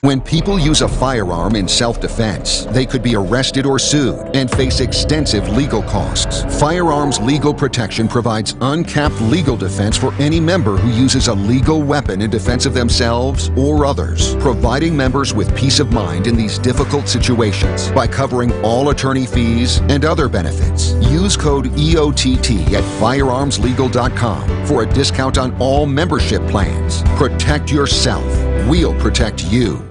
When people use a firearm in self-defense, they could be arrested or sued and face extensive legal costs. Firearms Legal Protection provides uncapped legal defense for any member who uses a legal weapon in defense of themselves or others, providing members with peace of mind in these difficult situations by covering all attorney fees and other benefits. Use code EOTT at firearmslegal.com for a discount on all membership plans. Protect yourself. We'll protect you.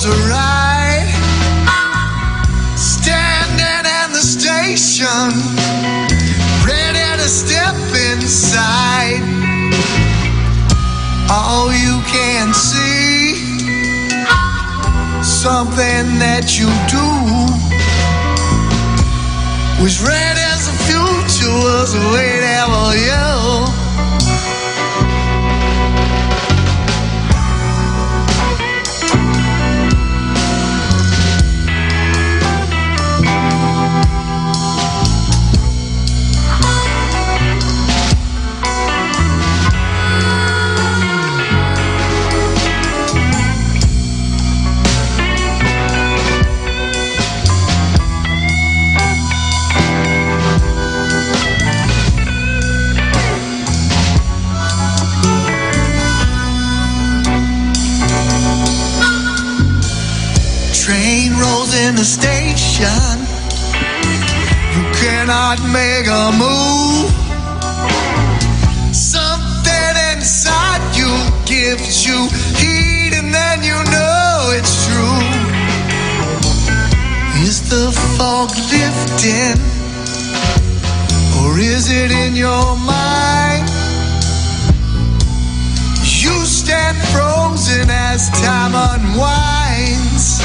To ride, standing in the station, ready to step inside. All you can see, something that you do, was red as the future was waiting for you. Train rolls in the station, you cannot make a move. Something inside you gives you heat and then you know it's true. Is the fog lifting, or is it in your mind? You stand frozen as time unwinds.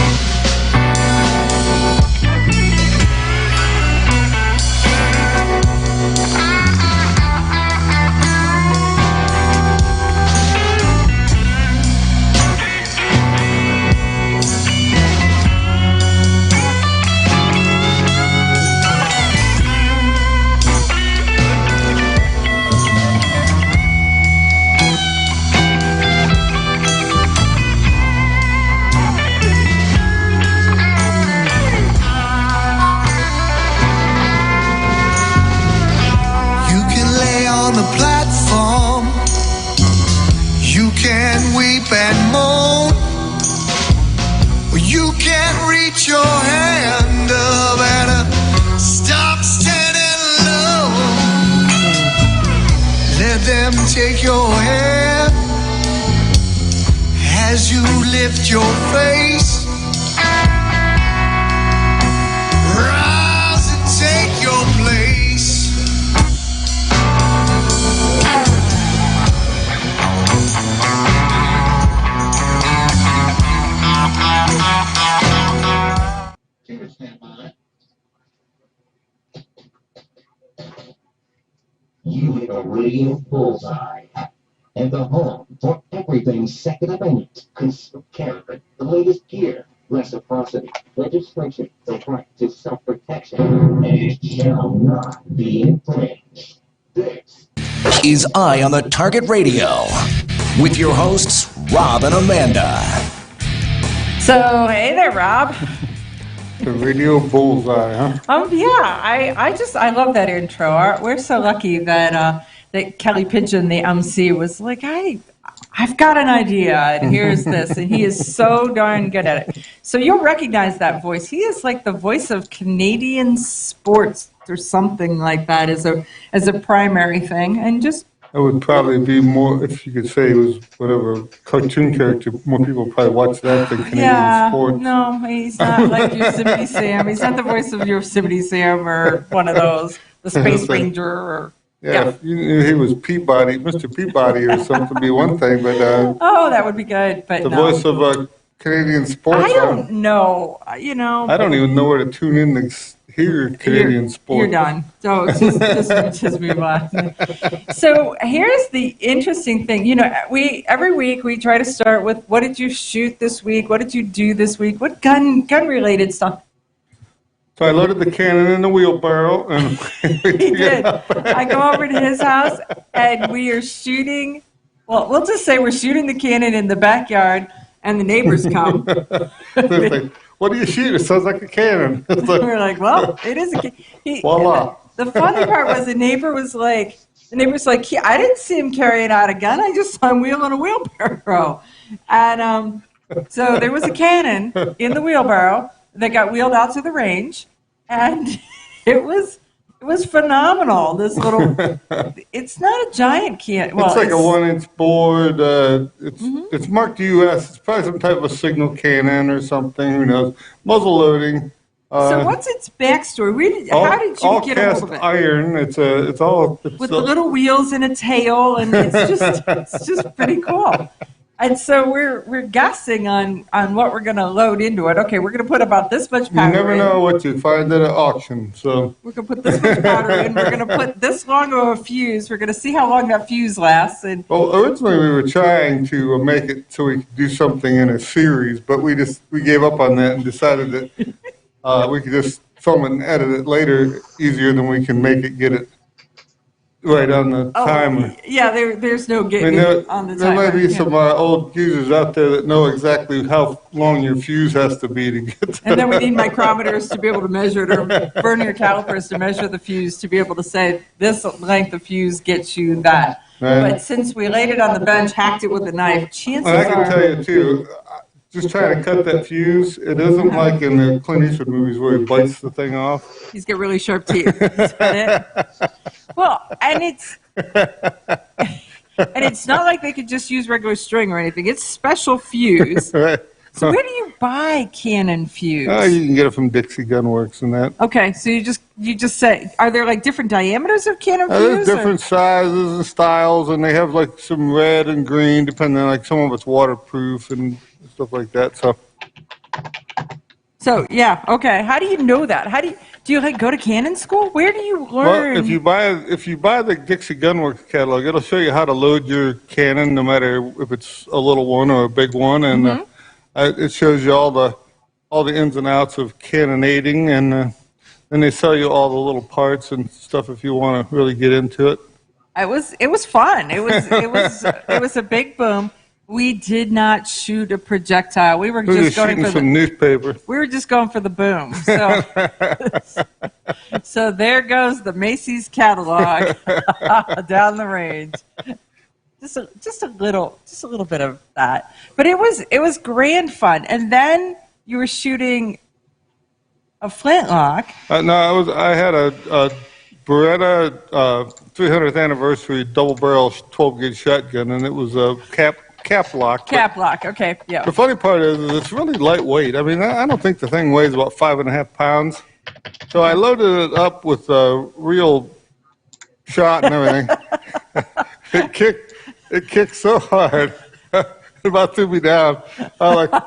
And moan, you can't reach your hand up and stop standing low. Let them take your hand as you lift your face. Rise and take your place. You hit a radio bullseye. And the home for everything second amendment, crisp character, the latest gear, reciprocity, legislation, the right to self-protection, and it shall not be infringed. This is Eye on the Target Radio with your hosts, Rob and Amanda. So, hey there, Rob. The radio bullseye, huh? Yeah, I love that intro. We're so lucky that Kelly Pigeon, the MC, was like, I've got an idea, and here's this, and he is so darn good at it. So you'll recognize that voice. He is like the voice of Canadian sports or something like that as a primary thing, and just. It would probably be more, if you could say it was whatever cartoon character, more people probably watch that than Canadian sports. No, he's not like Yosemite Sam. He's not the voice of Yosemite Sam or one of those, the Space Ranger or... Yeah, if you knew he was Peabody, Mr. Peabody or something would be one thing, but... oh, that would be good, but the voice of Canadian sports... I don't know, I don't even know where to tune in to hear Canadian sports. You're done. So just move on. So here's the interesting thing. Every week we try to start with, what did you shoot this week? What did you do this week? What gun-related stuff? So I loaded the cannon in the wheelbarrow. And he did. I go over to his house, and we are shooting. Well, we'll just say we're shooting the cannon in the backyard, and the neighbors come. Like, what do you shoot? It sounds like a cannon. We're like, well, it is a cannon. Voila. The funny part was the neighbor's like, I didn't see him carrying out a gun. I just saw him wheeling a wheelbarrow. And so there was a cannon in the wheelbarrow that got wheeled out to the range, and it was phenomenal. This little, it's not a giant cannon. Well, it's like a 1-inch board. It's marked U.S. It's probably some type of signal cannon or something. Who knows? Muzzle loading. So what's its backstory? How did you get a hold of it? Iron. It's with the little wheels and a tail, and it's just pretty cool. And so we're guessing on what we're going to load into it. Okay, we're going to put about this much powder in. You never know what you find at an auction. So we're going to put this much powder in. We're going to put this long of a fuse. We're going to see how long that fuse lasts. Well, originally we were trying to make it so we could do something in a series, but we gave up on that and decided that we could just film it and edit it later easier than we can get it right on the timer. Yeah, there's no getting on the timer. There might be some old users out there that know exactly how long your fuse has to be to get that. And then we need micrometers to be able to measure it, or vernier calipers to measure the fuse, to be able to say this length of fuse gets you that. Right. But since we laid it on the bench, hacked it with a knife, chances are... I can tell you, too, just trying to cut that fuse, it isn't like in the Clint Eastwood movies where he bites the thing off. He's got really sharp teeth. Is that it? Well, and it's not like they could just use regular string or anything. It's special fuse. Right. So where do you buy cannon fuse? You can get it from Dixie Gun Works and that. Okay, so you just say, are there like different diameters of cannon fuse? There's different sizes and styles, and they have like some red and green, depending on, like, some of it's waterproof and stuff like that. So yeah, okay. How do you know that? Do you like go to cannon school? Where do you learn? Well, if you buy the Dixie Gun Works catalog, it'll show you how to load your cannon, no matter if it's a little one or a big one, and it shows you all the ins and outs of cannonading, and then they sell you all the little parts and stuff if you want to really get into it. It was fun. It was a big boom. We did not shoot a projectile. We were just going for some newspaper. We were just going for the boom. So there goes the Macy's catalog down the range. Just a little bit of that. But it was grand fun. And then you were shooting a flintlock. I had a Beretta 300th anniversary double barrel 12 gauge shotgun, and it was a cap lock. Cap lock, okay, yeah. The funny part is it's really lightweight. I mean, I don't think the thing weighs about 5.5 pounds. So I loaded it up with a real shot and everything. It kicked so hard, it about threw me down. I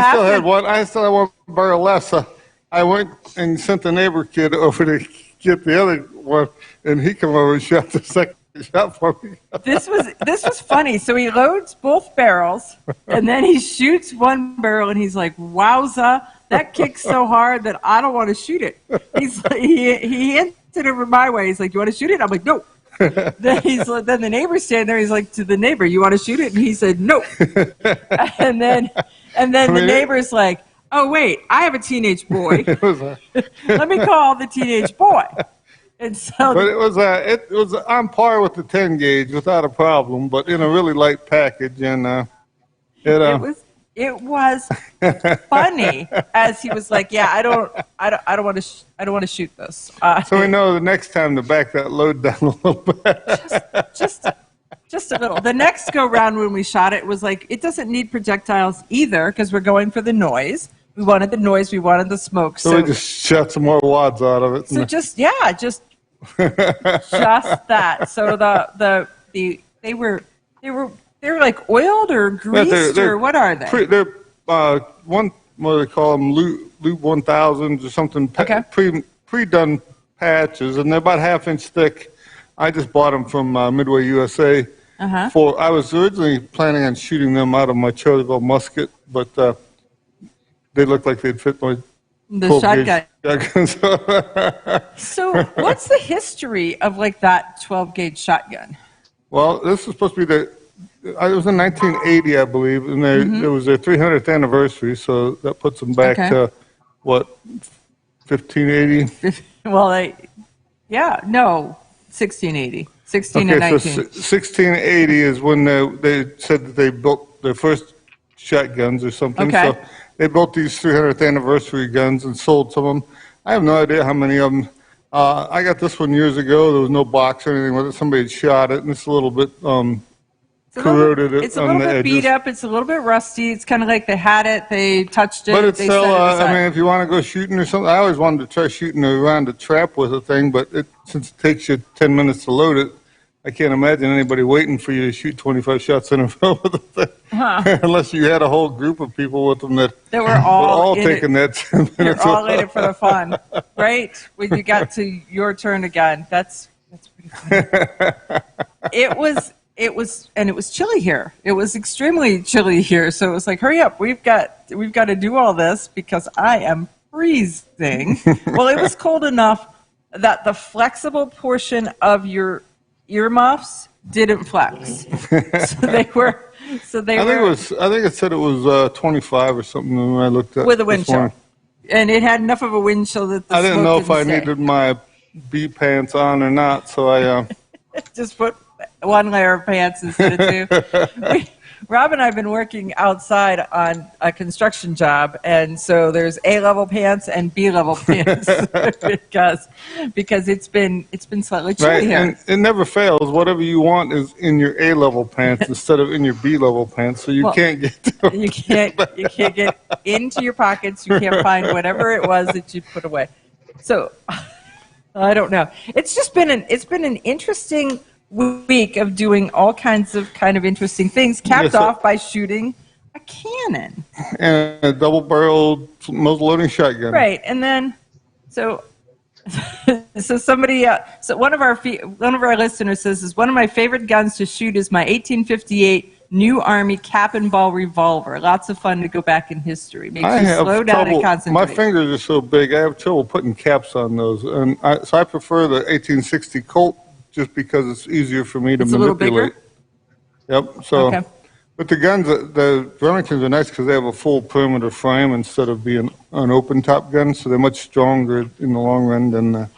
still had one barrel left, so I went and sent the neighbor kid over to get the other one, and he came over and shot the second shot for me. This was funny. So he loads both barrels, and then he shoots one barrel, and he's like, "Wowza, that kicks so hard that I don't want to shoot it." He hinted over my way. He's like, "You want to shoot it?" I'm like, "No." Then the neighbor's standing there. He's like to the neighbor, "You want to shoot it?" And he said, "No." And then the neighbor's like, "Oh wait, I have a teenage boy. Let me call the teenage boy." And so, but it was on par with the 10 gauge without a problem, but in a really light package, and it was funny as he was like, "Yeah, I don't want to shoot this." So we know the next time to back that load down a little bit. Just a little. The next go round when we shot it was like, it doesn't need projectiles either because we're going for the noise. We wanted the noise. We wanted the smoke. So we just shot some more wads out of it. So just that. So they were like oiled or greased or what are they? They're what do they call them? Lube 1000s or something. Okay. Pre-done patches, and they're about ½ inch thick. I just bought them from Midway USA. I was originally planning on shooting them out of my Charlieville musket, but they looked like they'd fit my shotgun. So what's the history of like that 12 gauge shotgun? Well, this was supposed to be it was in 1980, I believe, and it was their 300th anniversary, so that puts them back to, what, 1580? Well, 1680. 16 and 19. So 1680 is when they said that they built their first shotguns or something. Okay. So they built these 300th anniversary guns and sold some of them. I have no idea how many of them. I got this one years ago. There was no box or anything with it. Somebody had shot it, and it's a little bit corroded. It's a little bit beat up. It's a little bit rusty. It's kind of like they had it, they touched it. But it's they still, set it aside. I mean, if you want to go shooting or something, I always wanted to try shooting around a trap with a thing, but since it takes you 10 minutes to load it, I can't imagine anybody waiting for you to shoot 25 shots in a row with a thing. Unless you had a whole group of people with them that were all taking that 10 minutes. They're all in it for the fun, right? When you got to your turn again, that's pretty funny. It was chilly here. It was extremely chilly here. So it was like, hurry up, we've got to do all this because I am freezing. Well, it was cold enough that the flexible portion of your earmuffs didn't flex. I think it said it was 25 or something when I looked at with a wind chill. And it had enough of a wind chill that I didn't know if I needed my bee pants on or not, so I just put one layer of pants instead of two. Rob and I have been working outside on a construction job, and so there's A-level pants and B-level pants because it's been slightly chilly here. And it never fails. Whatever you want is in your A-level pants instead of in your B-level pants, so you can't get to you can't get into your pockets. You can't find whatever it was that you put away. So I don't know. It's just been an interesting week of doing all kinds of kind of interesting things, capped off by shooting a cannon and a double-barreled muzzle-loading shotgun. Right, and then so somebody, one of our listeners says, "Is one of my favorite guns to shoot is my 1858 New Army cap and ball revolver. Lots of fun to go back in history. Makes you slow down and concentrate." My fingers are so big, I have trouble putting caps on those, and so I prefer the 1860 Colt just because it's easier for me to manipulate. Yep. So, okay. But the guns, the Remingtons are nice because they have a full perimeter frame instead of being an open top gun, so they're much stronger in the long run than.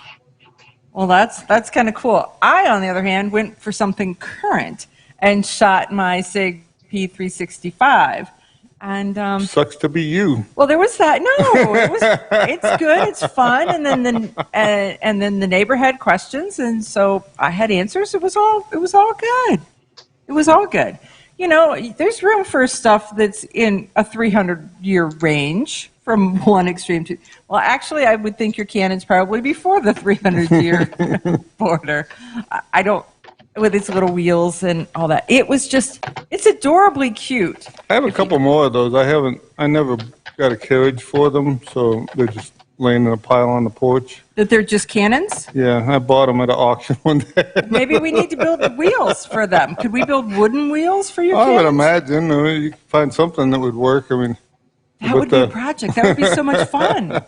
Well, that's kind of cool. I, on the other hand, went for something current and shot my SIG P365. And sucks to be you. Well, there was that. No, it's good. It's fun. And then the neighbor had questions, and so I had answers. It was all good. It was all good. You know, there's room for stuff that's in a 300-year range from one extreme to. Well, actually, I would think your cannon's probably before the 300-year border. I don't. With its little wheels and all that. It's adorably cute. I have a couple more of those. I never got a carriage for them, so they're just laying in a pile on the porch. That they're just cannons? Yeah, I bought them at an auction one day. Maybe we need to build wheels for them. Could we build wooden wheels for your I would cannons? imagine you could find something that would work. I mean, That would be a project. That would be so much fun.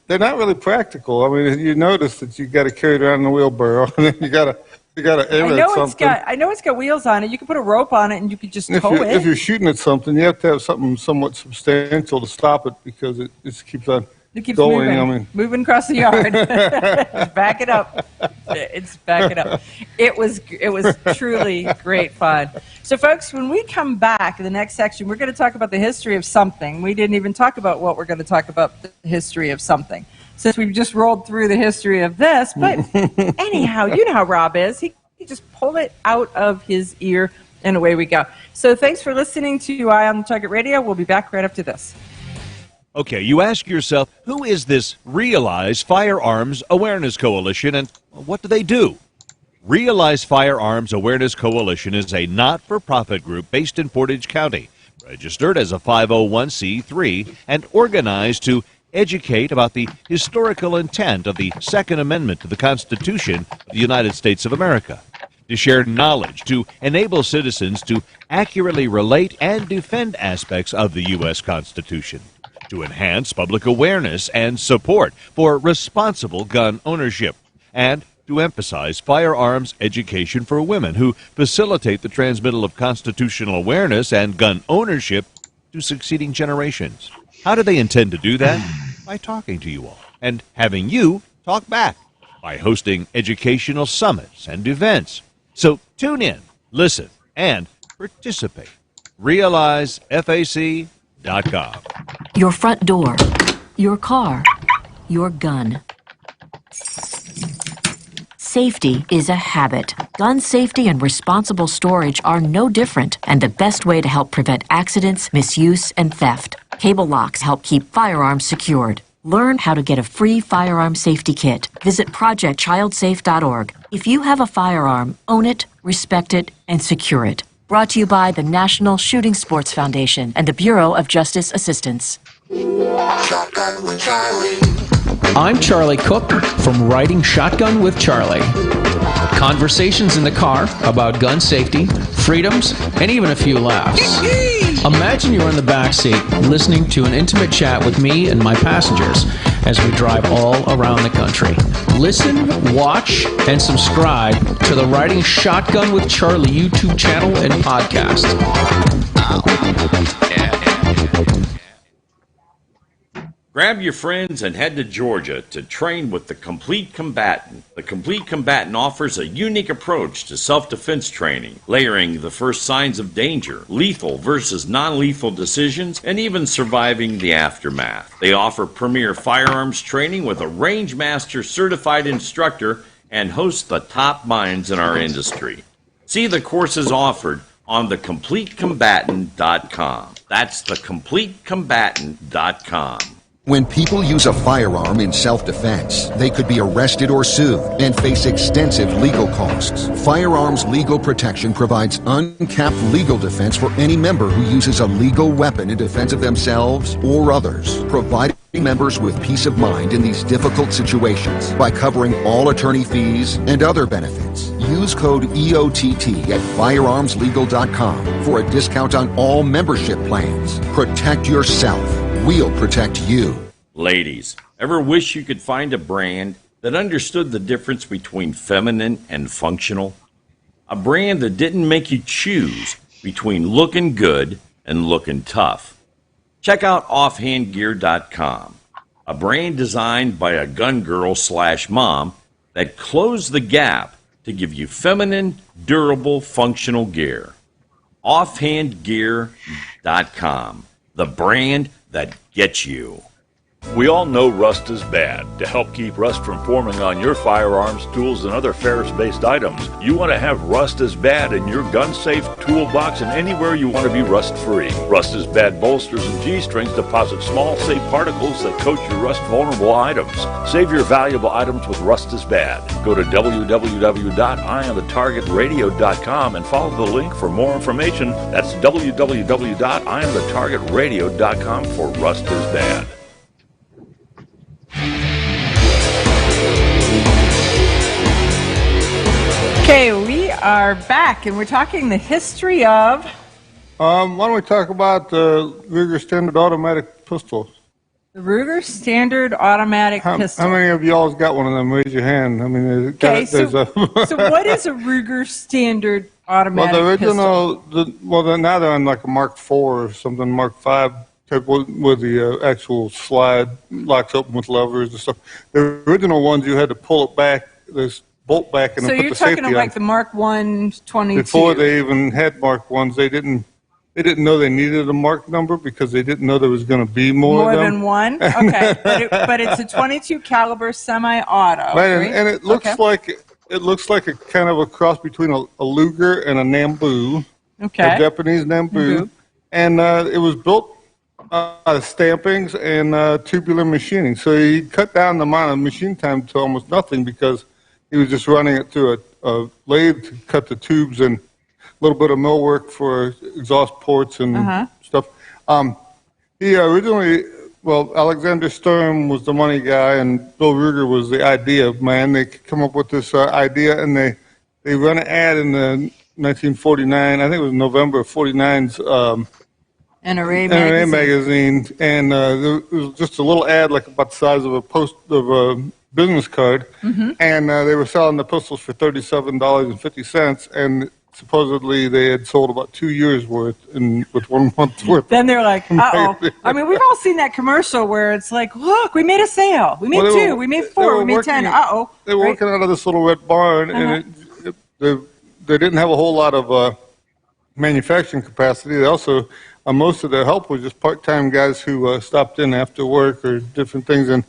they're not really practical. I mean, you notice that you got to carry it around in a wheelbarrow, and then you got to aim it at something. I know it's got wheels on it. You could put a rope on it, and you could just tow it. If you're shooting at something, you have to have something somewhat substantial to stop it because it just keeps on going. Moving, I mean, moving across the yard. Back it up. It's back it up. It was truly great fun. So, folks, when we come back in the next section, we're going to talk about the history of something. We didn't even talk about what we're going to talk about, the history of something, since we've just rolled through the history of this. But anyhow, you know how Rob is. He just pulled it out of his ear, and away we go. So thanks for listening to Eye on the Target Radio. We'll be back right after this. Okay, you ask yourself, who is this Realize Firearms Awareness Coalition, and what do they do? Realize Firearms Awareness Coalition is a not-for-profit group based in Portage County, registered as a 501c3, and organized to educate about the historical intent of the Second Amendment to the Constitution of the United States of America, to share knowledge, to enable citizens to accurately relate and defend aspects of the U.S. Constitution, to enhance public awareness and support for responsible gun ownership, and to emphasize firearms education for women who facilitate the transmittal of constitutional awareness and gun ownership to succeeding generations. How do they intend to do that? By talking to you all and having you talk back, by hosting educational summits and events. So tune in, listen, and participate. RealizeFAC.com. Your front door, your car, your gun. Safety is a habit. Gun safety and responsible storage are no different, and the best way to help prevent accidents, misuse, and theft. Cable locks help keep firearms secured. Learn how to get a free firearm safety kit. Visit projectchildsafe.org. If you have a firearm, own it, respect it, and secure it. Brought to you by the National Shooting Sports Foundation and the Bureau of Justice Assistance. Shotgun with Charlie. I'm Charlie Cook from Riding Shotgun with Charlie. Conversations in the car about gun safety, freedoms, and even a few laughs. Imagine you're in the back seat listening to an intimate chat with me and my passengers as we drive all around the country. Listen, watch, and subscribe to the Riding Shotgun with Charlie YouTube channel and podcast. Grab your friends and head to Georgia to train with the Complete Combatant. The Complete Combatant offers a unique approach to self-defense training, layering the first signs of danger, lethal versus non-lethal decisions, and even surviving the aftermath. They offer premier firearms training with a range master certified instructor and host the top minds in our industry. See the courses offered on thecompletecombatant.com. That's thecompletecombatant.com. When people use a firearm in self-defense, they could be arrested or sued and face extensive legal costs. Firearms Legal Protection provides uncapped legal defense for any member who uses a legal weapon in defense of themselves or others, providing members with peace of mind in these difficult situations by covering all attorney fees and other benefits. Use code EOTT at firearmslegal.com for a discount on all membership plans. Protect yourself. We'll protect you. Ladies, ever wish you could find a brand that understood the difference between feminine and functional? A brand that didn't make you choose between looking good and looking tough. Check out offhandgear.com, a brand designed by a gun girl / mom that closed the gap to give you feminine, durable, functional gear. Offhandgear.com, the brand that gets you. We all know rust is bad. To help keep rust from forming on your firearms, tools, and other ferrous-based items, you want to have Rust is Bad in your gun-safe toolbox and anywhere you want to be rust-free. Rust is Bad bolsters and G-strings deposit small, safe particles that coat your rust-vulnerable items. Save your valuable items with Rust is Bad. Go to www.eyeonthetargetradio.com and follow the link for more information. That's www.eyeonthetargetradio.com for Rust is Bad. Okay, we are back, and we're talking the history of... Why don't we talk about the Ruger Standard Automatic Pistol? The Ruger Standard Automatic Pistol. How many of y'all got one of them? Raise your hand. I mean, okay, so what is a Ruger Standard Automatic Pistol? Pistol? Now they're on like a Mark IV or something, Mark V type with the actual slide, locks open with levers and stuff. The original ones, you had to pull it back, this bolt back, and then put the safety on. So you're talking like the Mark I 22? Before they even had Mark I's, they didn't know they needed a Mark number because they didn't know there was going to be more of them. Than one? Okay, but it's a 22 caliber semi-auto. Right, and it looks like a kind of a cross between a Luger and a Nambu, a Japanese Nambu, and it was built out of stampings and tubular machining. So he cut down the amount of machine time to almost nothing because he was just running it through a lathe to cut the tubes and a little bit of mill work for exhaust ports and stuff. He originally, Alexander Sturm was the money guy, and Bill Ruger was the idea man. They come up with this idea, and they run an ad in the 1949, I think it was November of 49's NRA magazine, and it was just a little ad like about the size of a business card, and they were selling the pistols for $37.50, and supposedly they had sold about 2 years worth with 1 month's worth. Then they're like, uh-oh. I mean, we've all seen that commercial where it's like, look, we made a sale. We made 2, we made 4, we made 10. Uh-oh. They were working out of this little red barn, and they didn't have a whole lot of manufacturing capacity. They also, most of their help was just part-time guys who stopped in after work or different things, and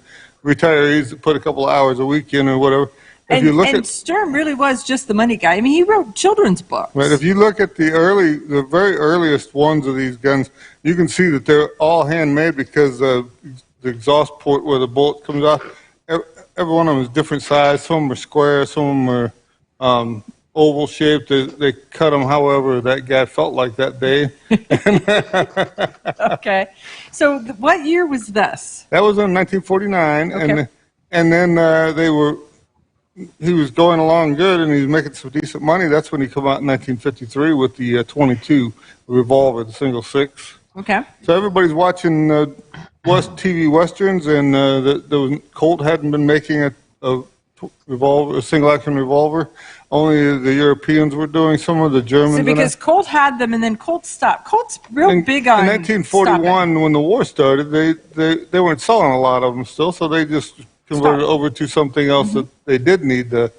retirees that put a couple of hours a week in or whatever. And Sturm really was just the money guy. I mean, he wrote children's books. Right. If you look at the very earliest ones of these guns, you can see that they're all handmade because the exhaust port where the bullet comes out, every one of them is different size. Some of them are square, some of them are oval shaped. They cut them however that guy felt like that day. Okay. So what year was this? That was in 1949, and then he was going along good, and he was making some decent money. That's when he came out in 1953 with the 22 revolver, the single 6. Okay. So everybody's watching TV westerns, and Colt hadn't been making a single action revolver. Only the Europeans were doing. Some of the Germans. So because Colt had them, and then Colt stopped. Colt's real big on. In 1941, when the war started, they weren't selling a lot of them still, so they just converted over to something else that they did need the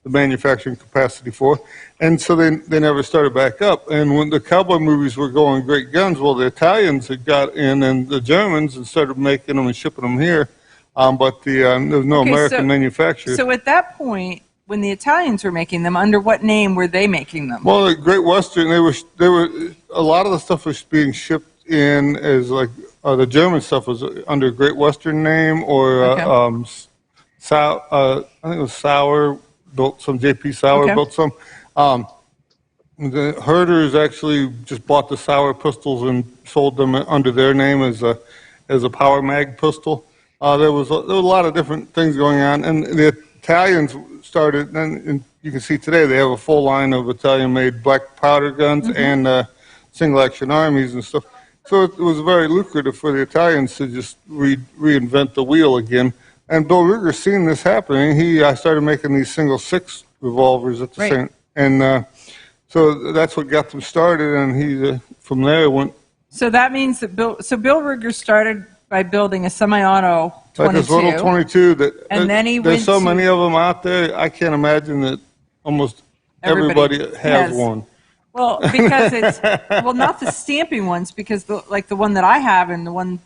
manufacturing capacity for, and so they never started back up. And when the cowboy movies were going great guns, well, the Italians had got in, and the Germans and started making them and shipping them here, but there was no American manufacturer. So at that point, when the Italians were making them, under what name were they making them? Well, the Great Western, they were a lot of the stuff was being shipped in as like the German stuff was under Great Western name, or I think it was Sauer built some. J.P. Sauer built some. The Herders actually just bought the Sauer pistols and sold them under their name as a Power Mag pistol. There was a lot of different things going on, and the Italians started. And you can see today they have a full line of Italian-made black powder guns and single-action armies and stuff. So it was very lucrative for the Italians to just reinvent the wheel again. And Bill Ruger, seeing this happening, he started making these single 6 revolvers at the same. And so that's what got them started. And he from there went. So that means that Bill Ruger started by building a semi-auto 22. Like this little 22 that. And then there's so many of them out there. I can't imagine that almost everybody has one. Well, because it's not the stamping ones, because the one that I have and the one,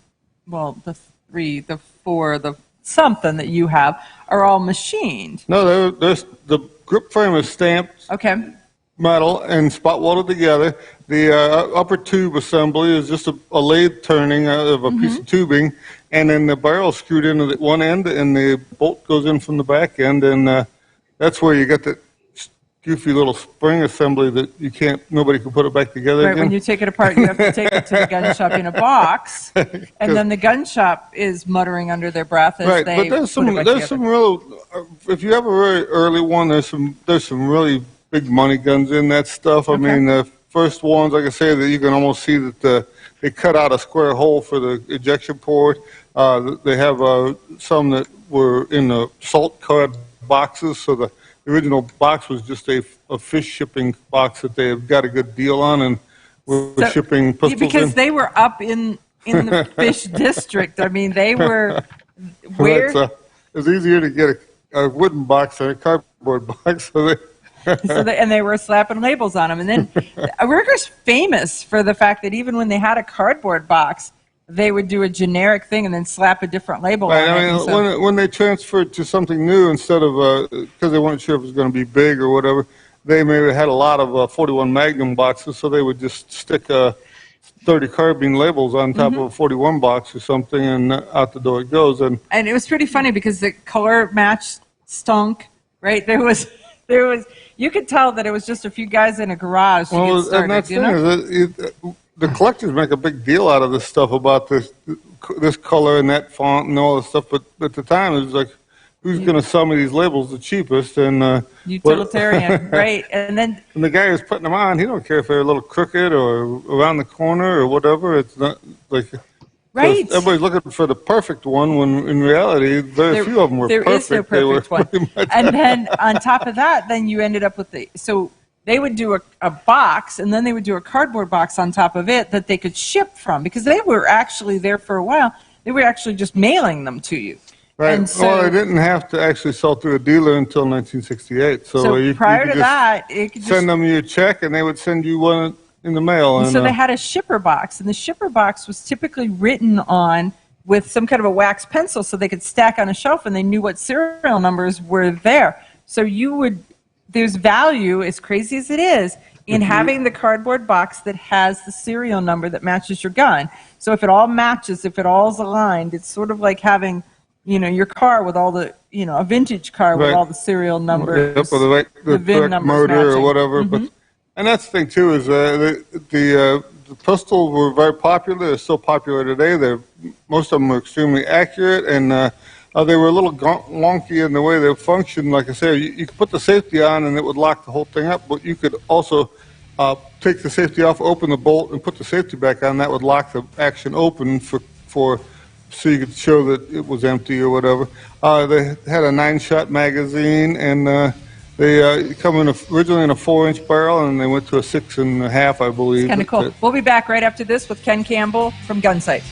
the 3, the 4, the something that you have are all machined. No, the grip frame is stamped. Metal and spot welded together. The upper tube assembly is just a lathe turning of a piece of tubing, and then the barrel screwed into the one end, and the bolt goes in from the back end, and that's where you get that goofy little spring assembly that nobody can put it back together again. When you take it apart, you have to take it to the gun shop in a box, and then the gun shop is muttering under their breath as they but there's some real. If you have a very early one, there's some really big money guns in that stuff. I mean, the first ones, like I say, that you can almost see that they cut out a square hole for the ejection port. They have some that were in the salt card boxes, so the original box was just a fish shipping box that they have got a good deal on, and we're shipping pistols because in. they were up in the fish district. I mean, they were where it's easier to get a wooden box than a cardboard box. And they were slapping labels on them. And then Ruger's famous for the fact that even when they had a cardboard box, they would do a generic thing and then slap a different label on it. I mean, when they transferred to something new, instead of because they weren't sure if it was going to be big or whatever, they maybe had a lot of 41 Magnum boxes, so they would just stick 30 carbine labels on top of a 41 box or something, and out the door it goes. And it was pretty funny because the color match stunk, right? There was you could tell that it was just a few guys in a garage to get started. And that's the collectors make a big deal out of this stuff about this color and that font and all this stuff, but at the time it was like, who's going to sell me these labels the cheapest? And utilitarian, right? And the guy who's putting them on, he don't care if they're a little crooked or around the corner or whatever. It's not like right. Everybody's looking for the perfect one when in reality very few of them were perfect. There is no perfect one. And then on top of that, then you ended up with so they would do a box, and then they would do a cardboard box on top of it that they could ship from, because they were actually there for a while. They were actually just mailing them to you. Right. And so, they didn't have to actually sell through a dealer until 1968. So you prior could to that, it could send them your check, and they would send you one in the mail. And so they had a shipper box, and the shipper box was typically written on with some kind of a wax pencil, so they could stack on a shelf, and they knew what serial numbers were there. So there's value, as crazy as it is, in having the cardboard box that has the serial number that matches your gun. So if it all matches, if it all's aligned, it's sort of like having, your car with all the, a vintage car with all the serial numbers, or the VIN correct numbers motor matching. or whatever. But and that's the thing too is the pistols were very popular. They're still popular today. Most of them are extremely accurate, and they were a little wonky in the way they functioned. Like I said, you could put the safety on and it would lock the whole thing up, but you could also take the safety off, open the bolt, and put the safety back on. That would lock the action open so you could show that it was empty or whatever. They had a 9-shot magazine, and they come originally in a 4-inch barrel, and they went to a 6.5, I believe. Kind of cool. We'll be back right after this with Ken Campbell from Gunsight.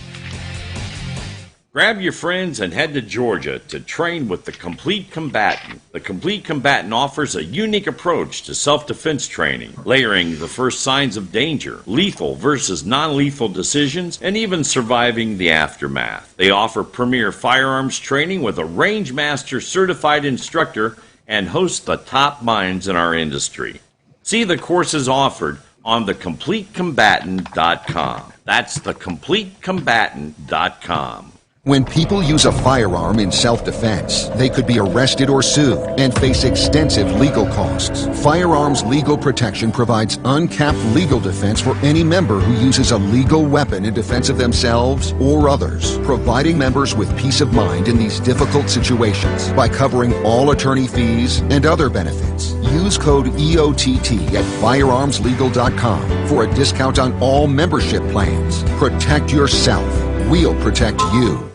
Grab your friends and head to Georgia to train with the Complete Combatant. The Complete Combatant offers a unique approach to self-defense training, layering the first signs of danger, lethal versus non-lethal decisions, and even surviving the aftermath. They offer premier firearms training with a range master certified instructor and host the top minds in our industry. See the courses offered on thecompletecombatant.com. That's thecompletecombatant.com. When people use a firearm in self-defense, they could be arrested or sued and face extensive legal costs. Firearms Legal Protection provides uncapped legal defense for any member who uses a legal weapon in defense of themselves or others, providing members with peace of mind in these difficult situations by covering all attorney fees and other benefits. Use code EOTT at firearmslegal.com for a discount on all membership plans. Protect yourself. We'll protect you.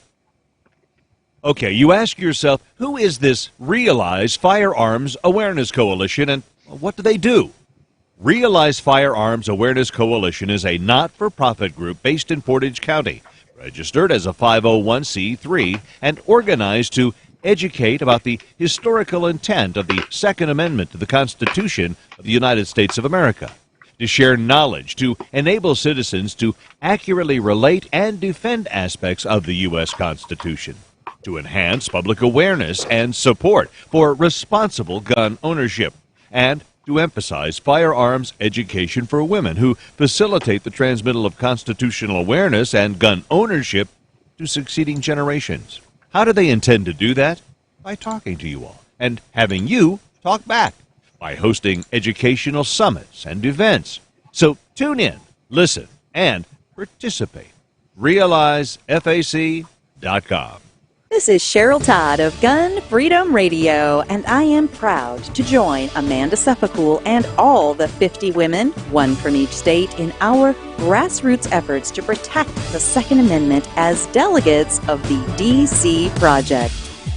Okay, you ask yourself, who is this Realize Firearms Awareness Coalition, and what do they do? Realize Firearms Awareness Coalition is a not-for-profit group based in Portage County, registered as a 501c3, and organized to educate about the historical intent of the Second Amendment to the Constitution of the United States of America, to share knowledge, to enable citizens to accurately relate and defend aspects of the U.S. Constitution, to enhance public awareness and support for responsible gun ownership, and to emphasize firearms education for women who facilitate the transmittal of constitutional awareness and gun ownership to succeeding generations. How do they intend to do that? By talking to you all and having you talk back, by hosting educational summits and events. So tune in, listen, and participate. RealizeFAC.com. This is Cheryl Todd of Gun Freedom Radio, and I am proud to join Amanda Suffolcool and all the 50 women, one from each state, in our grassroots efforts to protect the Second Amendment as delegates of the DC Project.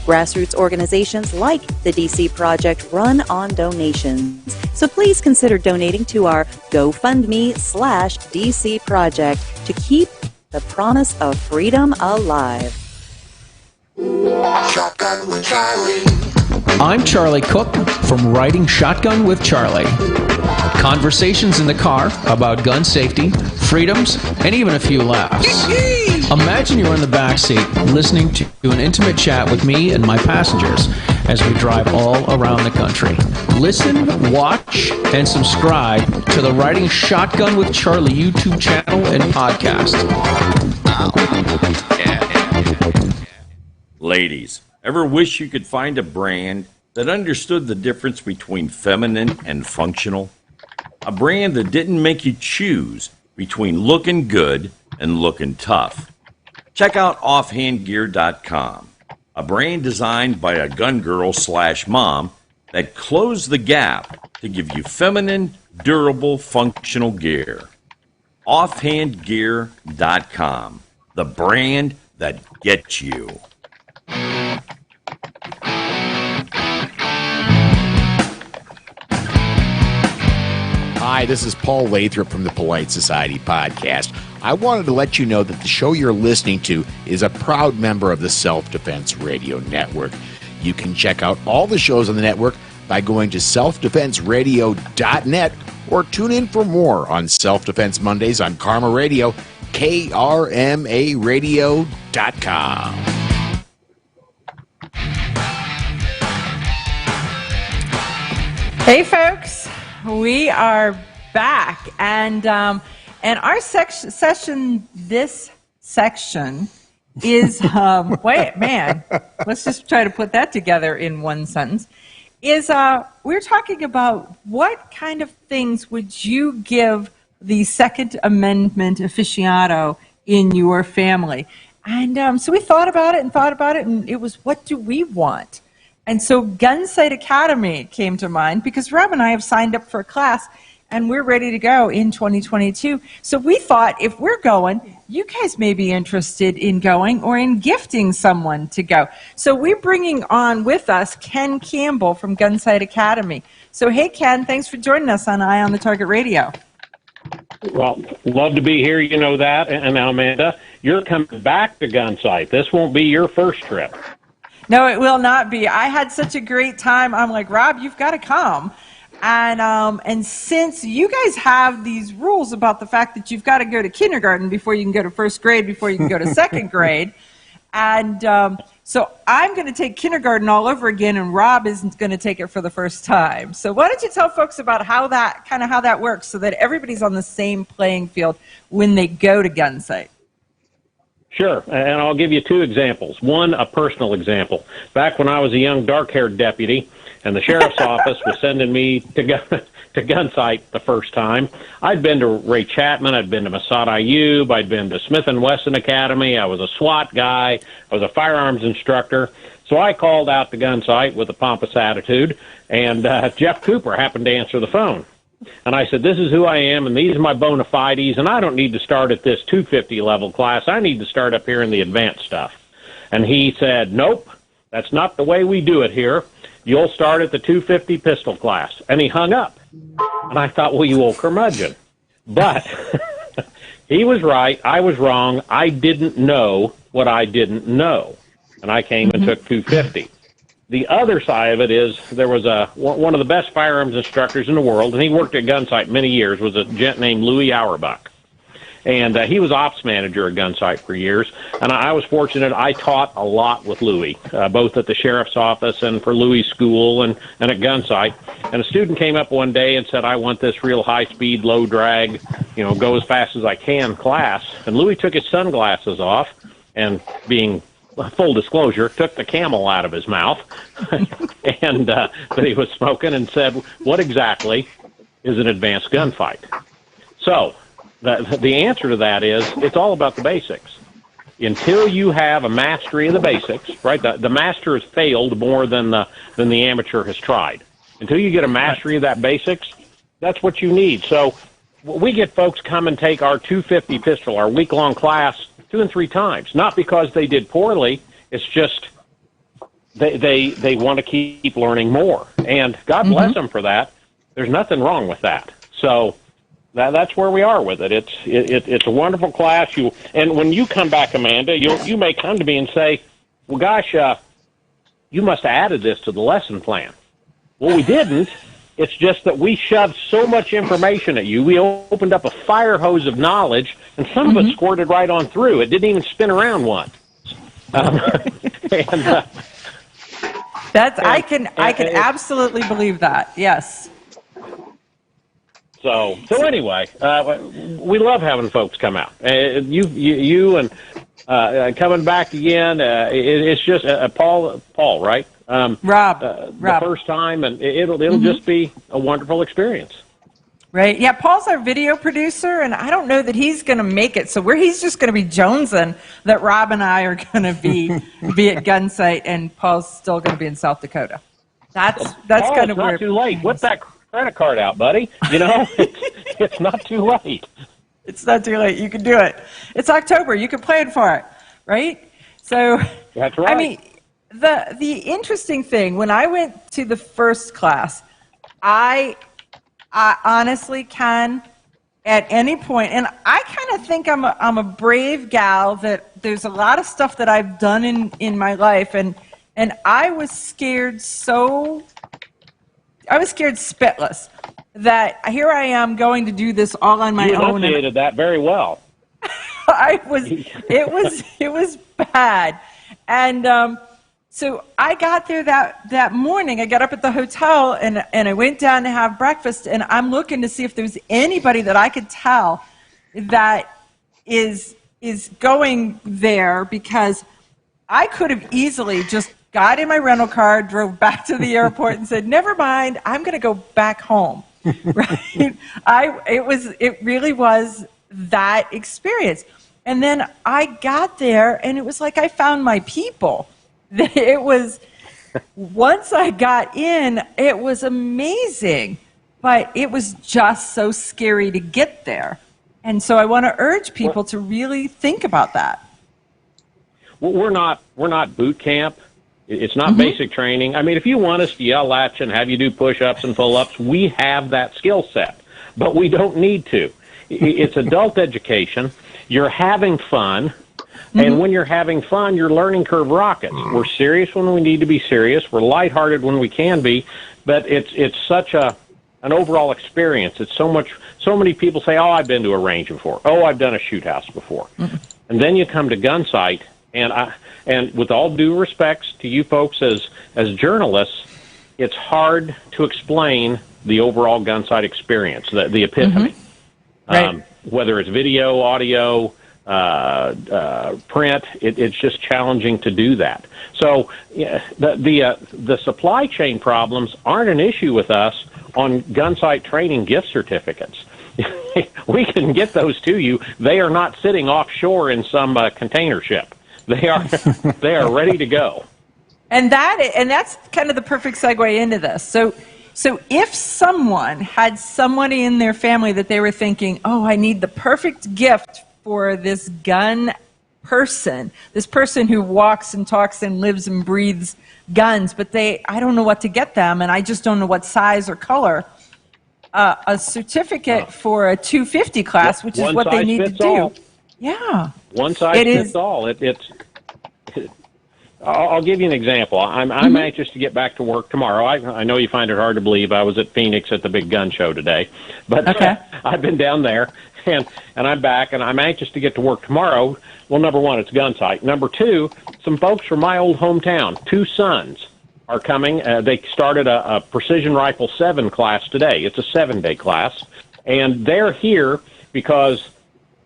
Grassroots organizations like the DC Project run on donations, so please consider donating to our GoFundMe/DC Project to keep the promise of freedom alive. Shotgun with Charlie. I'm Charlie Cook from Riding Shotgun with Charlie. Conversations in the car about gun safety, freedoms, and even a few laughs. Imagine you're in the back seat listening to an intimate chat with me and my passengers as we drive all around the country. Listen, watch, and subscribe to the Riding Shotgun with Charlie YouTube channel and podcast. Ladies, ever wish you could find a brand that understood the difference between feminine and functional? A brand that didn't make you choose between looking good and looking tough. Check out offhandgear.com, a brand designed by a gun girl / mom that closed the gap to give you feminine, durable, functional gear. Offhandgear.com, the brand that gets you. Hi, this is Paul Lathrop from the Polite Society podcast. I wanted to let you know that the show you're listening to is a proud member of the Self-Defense Radio Network. You can check out all the shows on the network by going to selfdefenseradio.net or tune in for more on Self-Defense Mondays on Karma Radio, krmaradio.com. Hey, folks, we are back, and our session, this section is wait, man, let's just try to put that together in one sentence. We're talking about what kind of things would you give the Second Amendment aficionado in your family, and so we thought about it, and it was, what do we want? And so Gunsight Academy came to mind because Rob and I have signed up for a class and we're ready to go in 2022. So we thought, if we're going, you guys may be interested in going or in gifting someone to go. So we're bringing on with us Ken Campbell from Gunsight Academy. So hey, Ken, thanks for joining us on Eye on the Target Radio. Well, love to be here, you know that. And now, Amanda, you're coming back to Gunsight. This won't be your first trip. No, it will not be. I had such a great time. I'm like, Rob, you've got to come. And since you guys have these rules about the fact that you've got to go to kindergarten before you can go to first grade, before you can go to second grade, and so I'm going to take kindergarten all over again, and Rob isn't going to take it for the first time. So why don't you tell folks about how that works, so that everybody's on the same playing field when they go to Gunsight? Sure, and I'll give you two examples. One, a personal example. Back when I was a young dark-haired deputy and the sheriff's office was sending me to Gunsight the first time, I'd been to Ray Chapman, I'd been to Masad Ayub, I'd been to Smith & Wesson Academy, I was a SWAT guy, I was a firearms instructor. So I called out to Gunsight with a pompous attitude, and Jeff Cooper happened to answer the phone. And I said, this is who I am, and these are my bona fides, and I don't need to start at this 250 level class. I need to start up here in the advanced stuff. And he said, nope, that's not the way we do it here. You'll start at the 250 pistol class. And he hung up. And I thought, well, you old curmudgeon. But he was right. I was wrong. I didn't know what I didn't know. And I came and took 250. The other side of it is there was one of the best firearms instructors in the world, and he worked at Gunsight many years, was a gent named Louis Auerbach. And he was ops manager at Gunsight for years, and I was fortunate. I taught a lot with Louis, both at the sheriff's office and for Louis' school and at Gunsight. And a student came up one day and said, I want this real high-speed, low-drag, go as fast as I can class. And Louis took his sunglasses off and, being full disclosure, took the Camel out of his mouth and that he was smoking and said, what exactly is an advanced gunfight? So the answer to that is it's all about the basics. until you have a mastery of the basics, right? The master has failed more than the amateur has tried. Until you get a mastery of that basics, that's what you need. So we get folks come and take our 250 pistol, our week-long class, 2 and 3 times. Not because they did poorly. It's just they want to keep learning more. And God bless them for that. There's nothing wrong with that. So that's where we are with it. It's a wonderful class. And when you come back, Amanda, you may come to me and say, well, gosh, you must have added this to the lesson plan. Well, we didn't. It's just that we shoved so much information at you. We opened up a fire hose of knowledge, and some of it squirted right on through. It didn't even spin around once. I can absolutely believe that. Yes. So anyway, we love having folks come out. You and coming back again. It's just Paul, right? Rob. The first time, and it'll just be a wonderful experience. Right. Yeah, Paul's our video producer, and I don't know that he's going to make it. So he's just going to be jonesing that Rob and I are going to be at Gunsight, and Paul's still going to be in South Dakota. That's Paul, kind of it's where. not too late. Whip that credit card out, buddy. It's not too late. It's not too late. You can do it. It's October. You can plan for it, right? So that's right. I mean, the interesting thing, when I went to the first class, I honestly can, at any point, and I kind of think I'm a brave gal, that there's a lot of stuff that I've done in my life, and I was scared spitless that here I am going to do this all on my own. You enunciated that very well. It was bad, and so I got there that morning. I got up at the hotel, and I went down to have breakfast, and I'm looking to see if there's anybody that I could tell that is going there, because I could have easily just got in my rental car, drove back to the airport, and said, never mind, I'm going to go back home. Right? It really was that experience. And then I got there, and it was like I found my people. It was, once I got in, it was amazing, but it was just so scary to get there. And so I want to urge people to really think about that. Well, we're not boot camp. It's not basic training. I mean, if you want us to yell at you and have you do push-ups and pull-ups, we have that skill set, but we don't need to. It's adult education. You're having fun. And when you're having fun, your learning curve rockets. We're serious when we need to be serious. We're lighthearted when we can be. But it's such an overall experience. It's so many people say, oh, I've been to a range before. Oh, I've done a shoot house before. And then you come to Gunsight, and with all due respects to you folks as journalists, it's hard to explain the overall Gunsight experience, the epiphany. Right. Whether it's video, audio, print, it's just challenging to do that. So the supply chain problems aren't an issue with us on Gunsight training gift certificates. We can get those to you. They are not sitting offshore in some container ship. They are ready to go. And that's kind of the perfect segue into this. So if someone had somebody in their family that they were thinking, oh, I need the perfect gift for this gun person, this person who walks and talks and lives and breathes guns, but I don't know what to get them, and I just don't know what size or color, a certificate for a 250 class, which is what they need to do. All. Yeah. One size fits all. I'll give you an example. I'm anxious to get back to work tomorrow. I know you find it hard to believe I was at Phoenix at the big gun show today, but I've been down there, and I'm back, and I'm anxious to get to work tomorrow. Well, number one, it's Gunsight. Number two, some folks from my old hometown, 2 sons, are coming. They started a Precision Rifle 7 class today. It's a 7-day class, and they're here because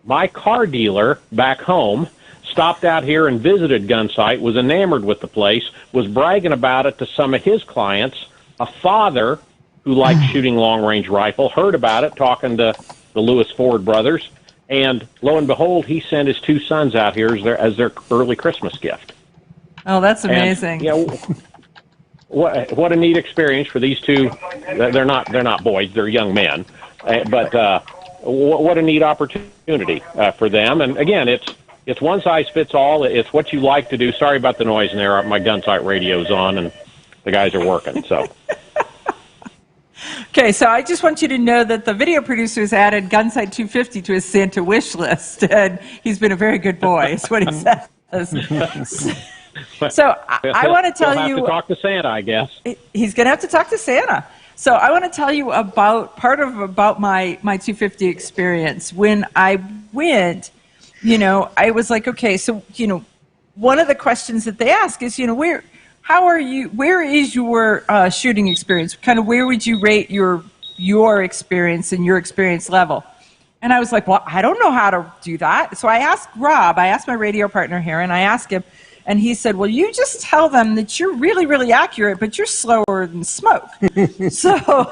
my car dealer back home stopped out here and visited Gunsight, was enamored with the place, was bragging about it to some of his clients. A father who liked shooting long-range rifle heard about it, talking to the Lewis Ford brothers, And lo and behold, he sent his 2 sons out here as their early Christmas gift. Oh, that's amazing. And, what a neat experience for these 2. They're not boys; they're young men. But what a neat opportunity for them. And again, it's one size fits all. It's what you like to do. Sorry about the noise in there. My gun sight radio's on, and the guys are working. So. Okay, so I just want you to know that the video producer has added Gunsight 250 to his Santa wish list, and he's been a very good boy, is what he says. So I want to tell you... He'll have to talk to Santa, I guess. He's going to have to talk to Santa. So I want to tell you about my 250 experience. When I went, I was like, okay, so, one of the questions that they ask is, where is your shooting experience? Kind of where would you rate your experience and your experience level? And I was like, well, I don't know how to do that. So I asked Rob, my radio partner here, and I asked him, and he said, well, you just tell them that you're really, really accurate, but you're slower than smoke. So,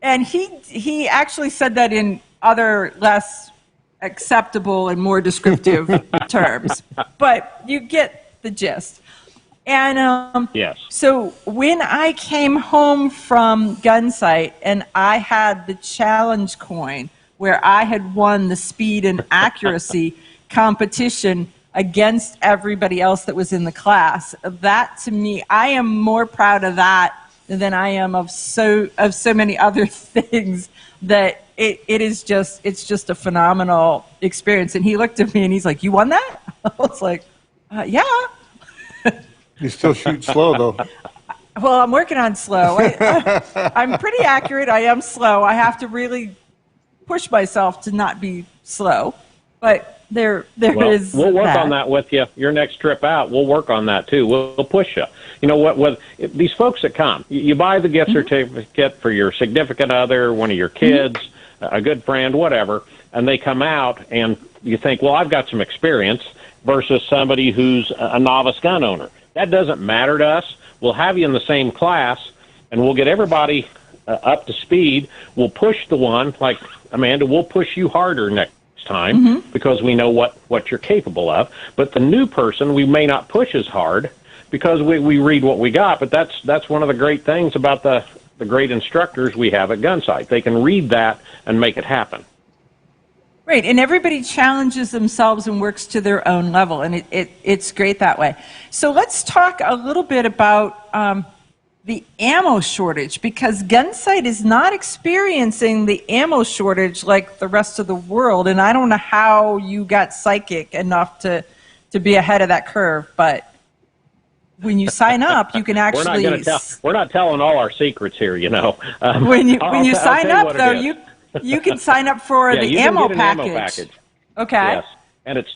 and he actually said that in other less acceptable and more descriptive terms. But you get the gist. And yes. So when I came home from Gunsight and I had the challenge coin where I had won the speed and accuracy competition against everybody else that was in the class, that to me, I am more proud of that than I am of so many other things. That it's just a phenomenal experience. And he looked at me and he's like, "You won that?" I was like, "Yeah." You still shoot slow, though. Well, I'm working on slow. I'm pretty accurate. I am slow. I have to really push myself to not be slow. But there is. We'll work on that with you. Your next trip out, we'll work on that too. We'll push you. You know what? These folks that come, you buy the gift certificate for your significant other, one of your kids, a good friend, whatever, and they come out and you think, well, I've got some experience versus somebody who's a novice gun owner. That doesn't matter to us. We'll have you in the same class, and we'll get everybody up to speed. We'll push the one, like Amanda, we'll push you harder next time because we know what you're capable of. But the new person, we may not push as hard because we read what we got. But that's one of the great things about the great instructors we have at Gunsight. They can read that and make it happen. Right, and everybody challenges themselves and works to their own level, and it's great that way. So let's talk a little bit about the ammo shortage, because Gunsight is not experiencing the ammo shortage like the rest of the world, and I don't know how you got psychic enough to be ahead of that curve, but when you sign up, you can actually... We're not telling all our secrets here, when you sign up, though, you can sign up for the ammo package. Okay. Yes, and it's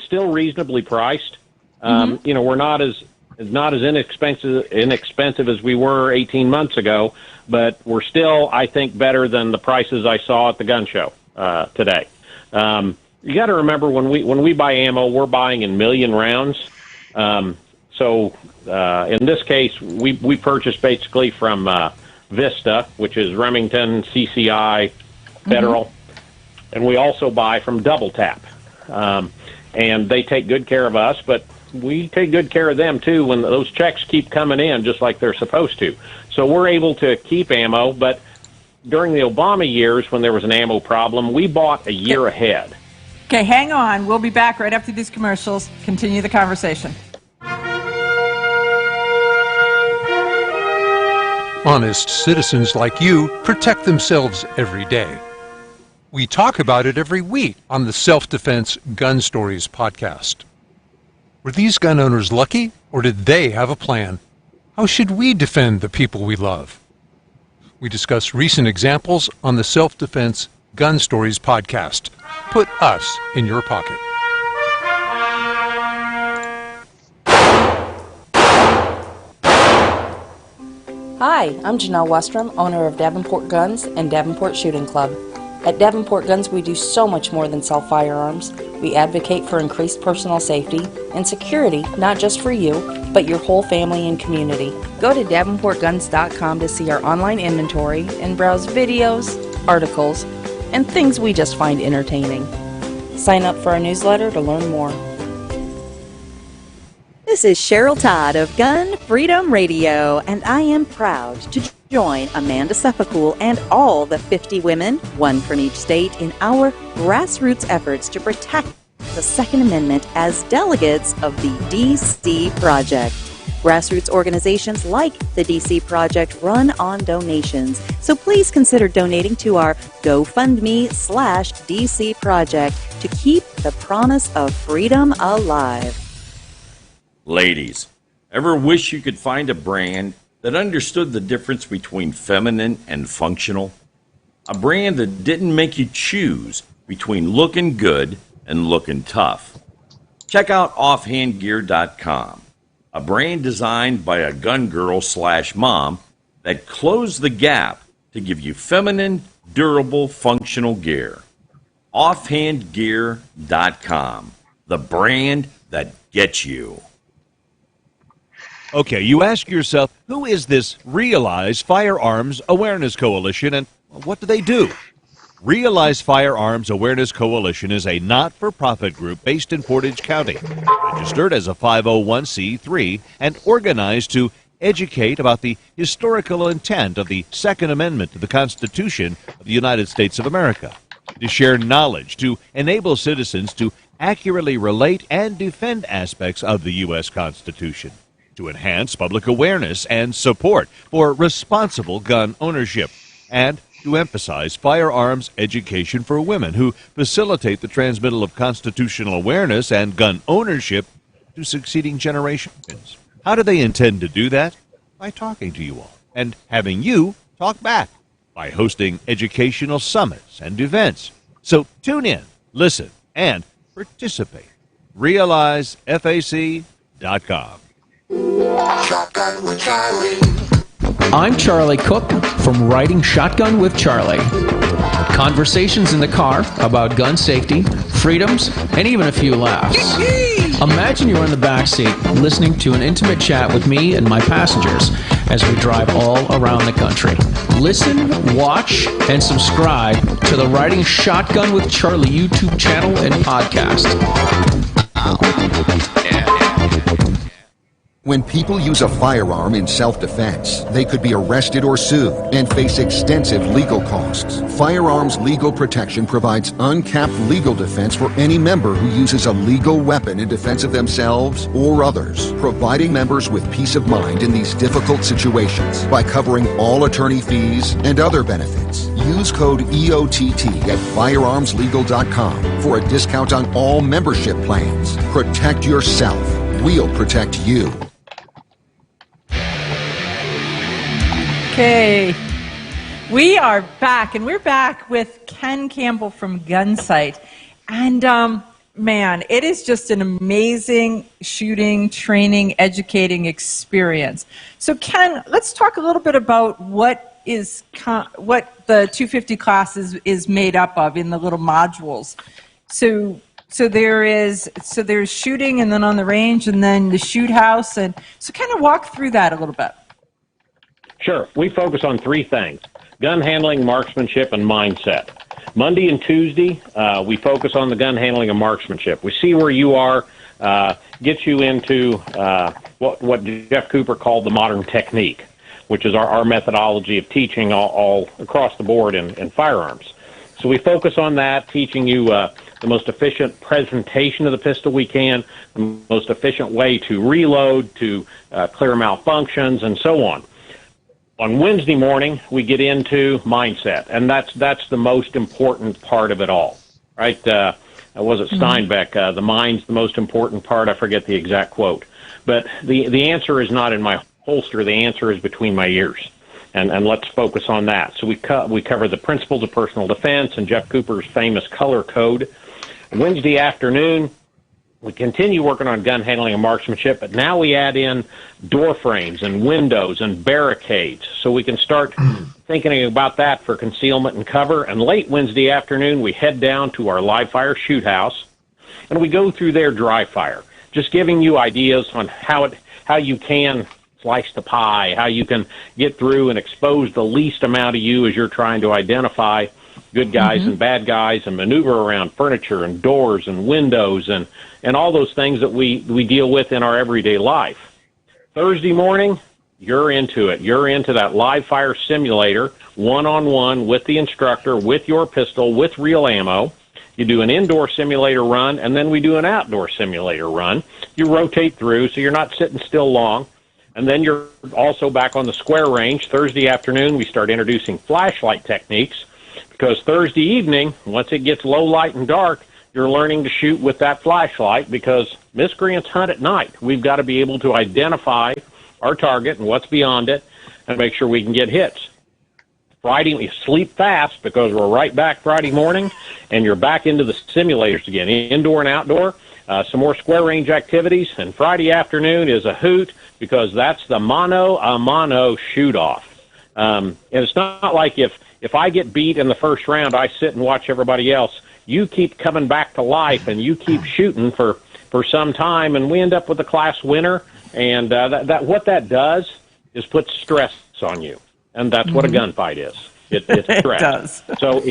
still reasonably priced. We're not as inexpensive as we were 18 months ago, but we're still, I think, better than the prices I saw at the gun show today. You got to remember when we buy ammo, we're buying in million rounds. So in this case, we purchased basically from Vista, which is Remington, CCI, Federal, and we also buy from Double Tap. And they take good care of us, but we take good care of them too when those checks keep coming in just like they're supposed to. So we're able to keep ammo, but during the Obama years when there was an ammo problem, we bought a year ahead. Okay, hang on. We'll be back right after these commercials. Continue the conversation. Honest citizens like you protect themselves every day. We talk about it every week on the Self-Defense Gun Stories podcast. Were these gun owners lucky, or did they have a plan? How should we defend the people we love? We discuss recent examples on the Self-Defense Gun Stories podcast. Put us in your pocket. Hi, I'm Janelle Westrom, owner of Davenport Guns and Davenport Shooting Club. At Davenport Guns, we do so much more than sell firearms. We advocate for increased personal safety and security, not just for you, but your whole family and community. Go to DavenportGuns.com to see our online inventory and browse videos, articles, and things we just find entertaining. Sign up for our newsletter to learn more. This is Cheryl Todd of Gun Freedom Radio, and I am proud to join Amanda Suffolk and all the 50 women, one from each state, in our grassroots efforts to protect the Second Amendment as delegates of the DC Project. Grassroots organizations like the DC Project run on donations, so please consider donating to our GoFundMe/DC Project to keep the promise of freedom alive. Ladies, ever wish you could find a brand that understood the difference between feminine and functional? A brand that didn't make you choose between looking good and looking tough. Check out offhandgear.com, a brand designed by a gun girl/mom that closed the gap to give you feminine, durable, functional gear. Offhandgear.com, the brand that gets you. Okay, you ask yourself, who is this Realize Firearms Awareness Coalition, and what do they do? Realize Firearms Awareness Coalition is a not-for-profit group based in Portage County, registered as a 501c3 and organized to educate about the historical intent of the Second Amendment to the Constitution of the United States of America, to share knowledge, to enable citizens to accurately relate and defend aspects of the U.S. Constitution, to enhance public awareness and support for responsible gun ownership, and to emphasize firearms education for women who facilitate the transmittal of constitutional awareness and gun ownership to succeeding generations. How do they intend to do that? By talking to you all and having you talk back by hosting educational summits and events. So tune in, listen, and participate. RealizeFAC.com. Shotgun with Charlie. I'm Charlie Cook from Riding Shotgun with Charlie. Conversations in the car about gun safety, freedoms, and even a few laughs. Imagine you're in the back seat listening to an intimate chat with me and my passengers as we drive all around the country. Listen, watch, and subscribe to the Riding Shotgun with Charlie YouTube channel and podcast. When people use a firearm in self-defense, they could be arrested or sued and face extensive legal costs. Firearms Legal Protection provides uncapped legal defense for any member who uses a legal weapon in defense of themselves or others, providing members with peace of mind in these difficult situations by covering all attorney fees and other benefits. Use code EOTT at firearmslegal.com for a discount on all membership plans. Protect yourself. We'll protect you. Okay, we are back, and we're back with Ken Campbell from Gunsight. And man, it is just an amazing shooting, training, educating experience. So Ken, let's talk a little bit about what the 250 class is made up of in the little modules. So there's shooting, and then on the range, and then the shoot house, and so kind of walk through that a little bit. Sure. We focus on three things: gun handling, marksmanship, and mindset. Monday and Tuesday, we focus on the gun handling and marksmanship. We see where you are, get you into what Jeff Cooper called the modern technique, which is our methodology of teaching all across the board in firearms. So we focus on that, teaching you the most efficient presentation of the pistol we can, the most efficient way to reload, to clear malfunctions, and so on. On Wednesday morning, we get into mindset, and that's the most important part of it all, right? Was it Steinbeck? The mind's the most important part. I forget the exact quote. But the answer is not in my holster. The answer is between my ears, and let's focus on that. So we cover the principles of personal defense and Jeff Cooper's famous color code. Wednesday afternoon, we continue working on gun handling and marksmanship, but now we add in door frames and windows and barricades, so we can start thinking about that for concealment and cover. And late Wednesday afternoon, we head down to our live fire shoot house, and we go through their dry fire, just giving you ideas on how you can slice the pie, how you can get through and expose the least amount of you as you're trying to identify good guys and bad guys, and maneuver around furniture and doors and windows and all those things that we deal with in our everyday life. Thursday morning, you're into it. You're into that live fire simulator, one-on-one with the instructor, with your pistol, with real ammo. You do an indoor simulator run, and then we do an outdoor simulator run. You rotate through, so you're not sitting still long. And then you're also back on the square range. Thursday afternoon, we start introducing flashlight techniques, because Thursday evening, once it gets low light and dark, you're learning to shoot with that flashlight, because miscreants hunt at night. We've got to be able to identify our target and what's beyond it and make sure we can get hits. Friday, we sleep fast, because we're right back Friday morning, and you're back into the simulators again, indoor and outdoor. Some more square range activities, and Friday afternoon is a hoot, because that's the mano-a-mano shoot-off. And it's not like if I get beat in the first round, I sit and watch everybody else. You keep coming back to life, and you keep shooting for some time, and we end up with a class winner. And what that does is put stress on you, and that's what a gunfight is. It's stress. It does. So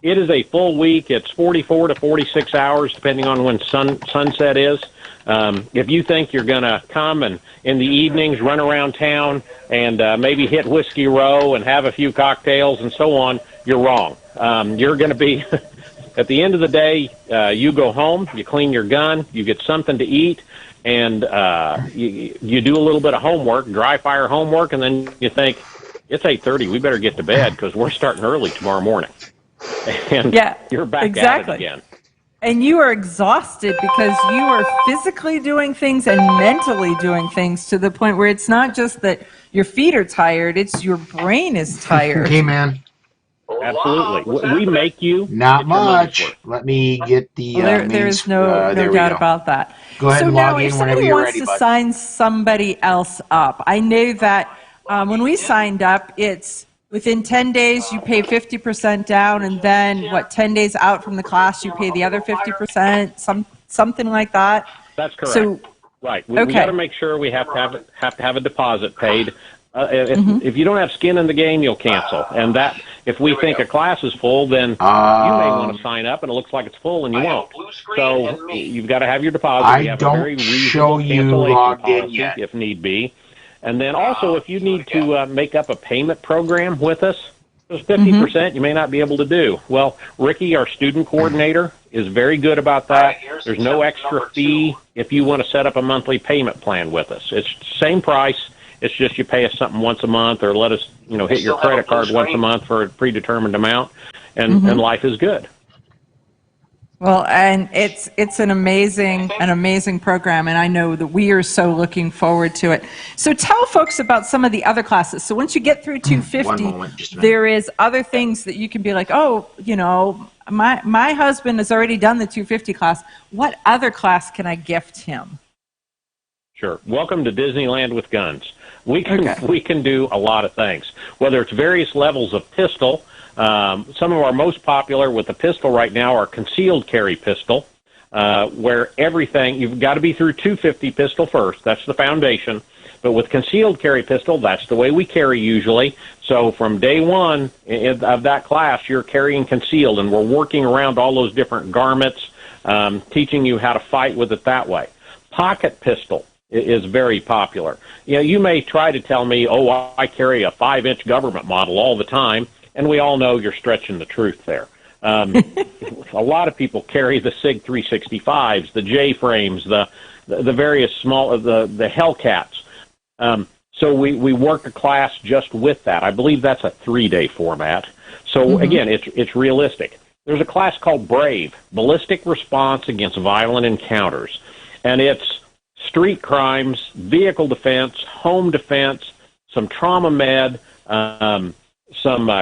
it is a full week. It's 44 to 46 hours, depending on when sunset is. If you think you're going to come and in the evenings run around town and maybe hit Whiskey Row and have a few cocktails and so on, you're wrong. You're going to be, at the end of the day, you go home, you clean your gun, you get something to eat, and you do a little bit of homework, dry fire homework, and then you think, it's 8:30, we better get to bed because we're starting early tomorrow morning. And you're back at it again. And you are exhausted because you are physically doing things and mentally doing things to the point where it's not just that your feet are tired, it's your brain is tired. Hey, man. Absolutely. We make you. Not much. Let me get the. There's no doubt about that. Go ahead and log in whenever you're ready, if somebody wants to sign somebody else up, I know that when we signed up, it's within 10 days you pay 50% down, and then 10 days out from the class you pay the other 50%, something like that. That's correct. So, right. We got to make sure we have to have a deposit paid. If you don't have skin in the game, you'll cancel. And that, if we think a class is full, then you may want to sign up, and it looks like it's full, and you won't. So you've got to have your deposit. We have a very reasonable cancellation policy if need be. And then also, if you need to make up a payment program with us, there's 50% you may not be able to do. Well, Ricky, our student coordinator, is very good about that. There's no extra fee if you want to set up a monthly payment plan with us. It's the same price. It's just you pay us something once a month, or let us, hit your credit card once a month for a predetermined amount, and life is good. Well, and it's an amazing program, and I know that we are so looking forward to it. So tell folks about some of the other classes. So once you get through 250, there is other things that you can be like, my husband has already done the 250 class. What other class can I gift him? Sure. Welcome to Disneyland with guns. We can do a lot of things, whether it's various levels of pistol. Some of our most popular with the pistol right now are concealed carry pistol, where everything, you've got to be through 250 pistol first. That's the foundation. But with concealed carry pistol, that's the way we carry usually. So from day one of that class, you're carrying concealed, and we're working around all those different garments, teaching you how to fight with it that way. Pocket pistol is very popular. You may try to tell me, I carry a 5-inch government model all the time, and we all know you're stretching the truth there. A lot of people carry the SIG 365s, the J-frames, the various small, the Hellcats. So we work a class just with that. I believe that's a 3-day format. So again, it's realistic. There's a class called BRAVE, Ballistic Response Against Violent Encounters, and it's street crimes, vehicle defense, home defense, some trauma med, some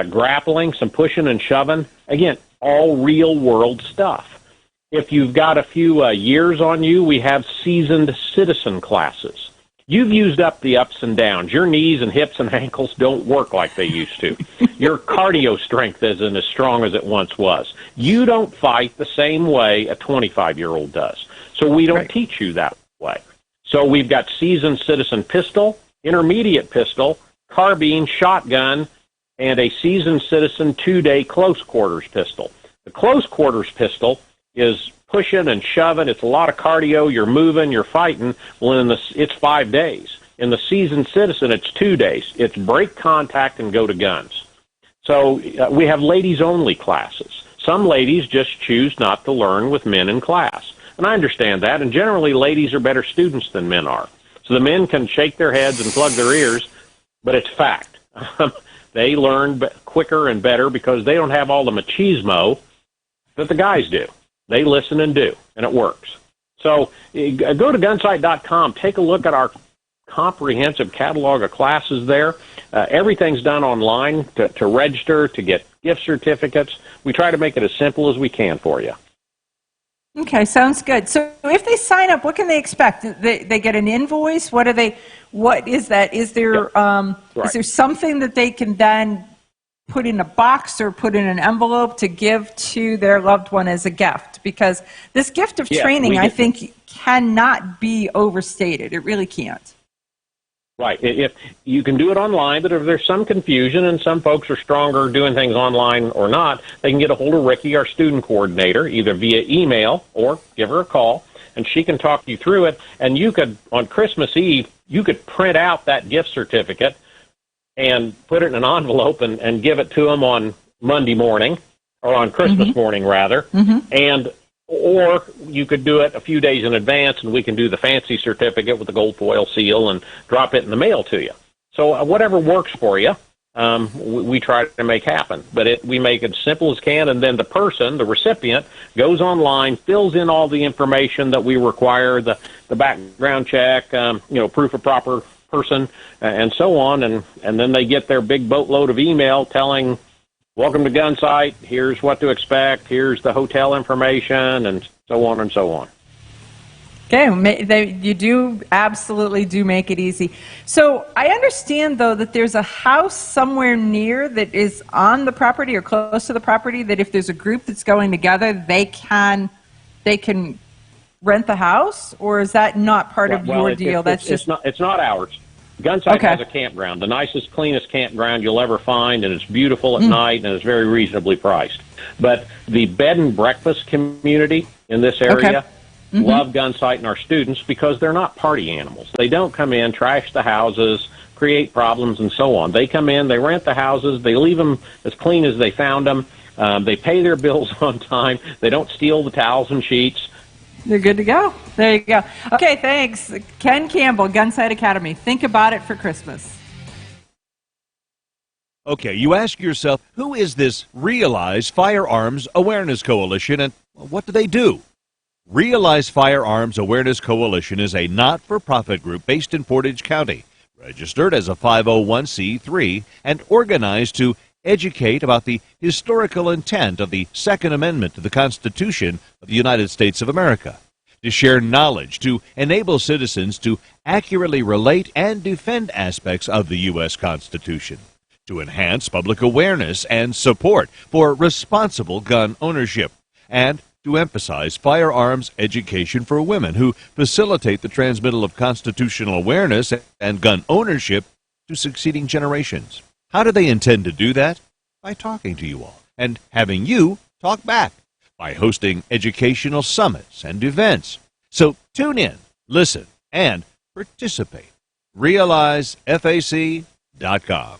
grappling, some pushing and shoving. Again, all real-world stuff. If you've got a few years on you, we have seasoned citizen classes. You've used up the ups and downs. Your knees and hips and ankles don't work like they used to. Your cardio strength isn't as strong as it once was. You don't fight the same way a 25-year-old does. So we don't teach you that way. So we've got seasoned citizen pistol, intermediate pistol, carbine, shotgun, and a seasoned citizen 2-day close quarters pistol. The close quarters pistol is pushing and shoving. It's a lot of cardio. You're moving, you're fighting. Well, it's 5 days. In the seasoned citizen, it's 2 days. It's break contact and go to guns. So we have ladies-only classes. Some ladies just choose not to learn with men in class. And I understand that, and generally ladies are better students than men are. So the men can shake their heads and plug their ears, but it's fact. They learn quicker and better because they don't have all the machismo that the guys do. They listen and do, and it works. So go to gunsight.com. Take a look at our comprehensive catalog of classes there. Everything's done online to register, to get gift certificates. We try to make it as simple as we can for you. Okay, sounds good. So if they sign up, what can they expect? They get an invoice? What is that? Is there is there something that they can then put in a box or put in an envelope to give to their loved one as a gift? Because this gift of training, I think, cannot be overstated. It really can't. Right. If you can do it online, but if there's some confusion and some folks are stronger doing things online or not, they can get a hold of Ricky, our student coordinator, either via email or give her a call, and she can talk you through it. And you could, on Christmas Eve, you could print out that gift certificate and put it in an envelope and give it to them on Monday morning, or on Christmas morning, rather. Or you could do it a few days in advance, and we can do the fancy certificate with the gold foil seal and drop it in the mail to you. So whatever works for you, we try to make happen. But we make it as simple as can, and then the person, the recipient, goes online, fills in all the information that we require, the background check, proof of proper person, and so on, and then they get their big boatload of email telling, welcome to Gunsight, here's what to expect, here's the hotel information, and so on and so on. Okay, you do absolutely do make it easy. So I understand, though, that there's a house somewhere near that is on the property or close to the property that if there's a group that's going together, they can rent the house, or is that not part of your deal? It's not ours. Gunsight has a campground, the nicest, cleanest campground you'll ever find, and it's beautiful at night, and it's very reasonably priced. But the bed and breakfast community in this area love Gunsight and our students because they're not party animals. They don't come in, trash the houses, create problems, and so on. They come in, they rent the houses, they leave them as clean as they found them, they pay their bills on time, they don't steal the towels and sheets. They're good to go. There you go. Okay, thanks. Ken Campbell, Gunsight Academy. Think about it for Christmas. Okay, you ask yourself, who is this Realize Firearms Awareness Coalition, and what do they do? Realize Firearms Awareness Coalition is a not-for-profit group based in Portage County, registered as a 501c3, and organized to educate about the historical intent of the Second Amendment to the Constitution of the United States of America, to share knowledge, to enable citizens to accurately relate and defend aspects of the U.S. Constitution, to enhance public awareness and support for responsible gun ownership, and to emphasize firearms education for women who facilitate the transmittal of constitutional awareness and gun ownership to succeeding generations. How do they intend to do that? By talking to you all and having you talk back, by hosting educational summits and events. So tune in, listen, and participate. RealizeFAC.com.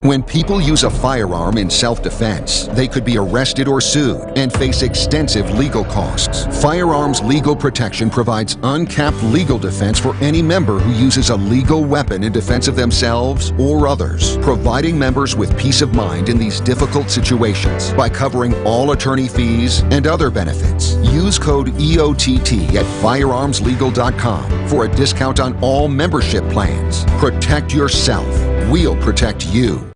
When people use a firearm in self-defense, they could be arrested or sued and face extensive legal costs. Firearms Legal Protection provides uncapped legal defense for any member who uses a legal weapon in defense of themselves or others, providing members with peace of mind in these difficult situations by covering all attorney fees and other benefits. Use code EOTT at firearmslegal.com for a discount on all membership plans. Protect yourself. We'll protect you.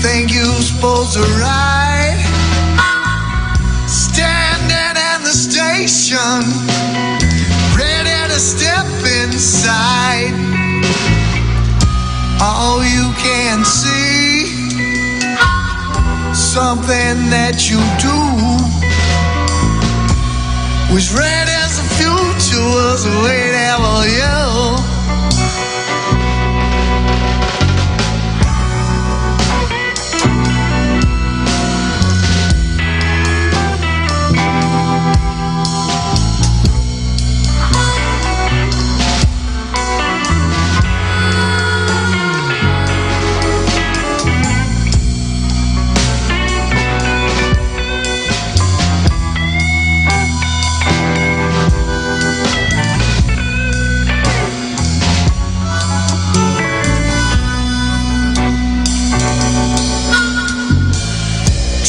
think you're supposed to ride. Standing in the station, ready to step inside. All you can see, something that you do, was red as the future was waiting for you.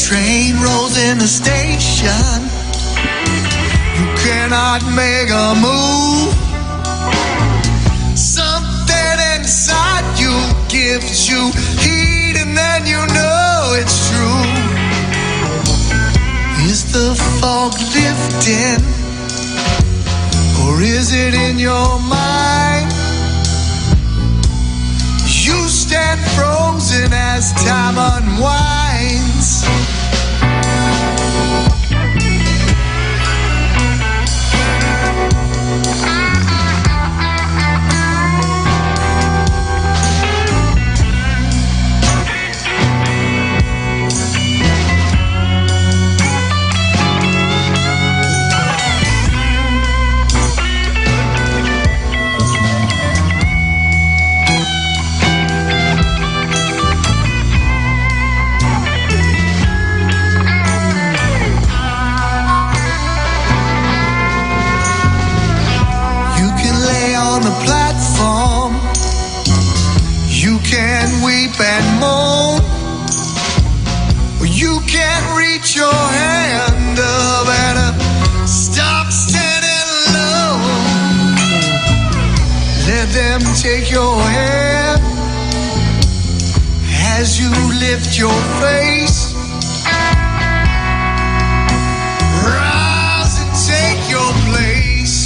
Train rolls in the station, you cannot make a move. Something inside you gives you heat, and then you know it's true. Is the fog lifting, or is it in your mind? You stand frozen as time unwinds. Can weep and moan, or you can reach your hand up and stop standing alone. Let them take your hand as you lift your face. Rise and take your place.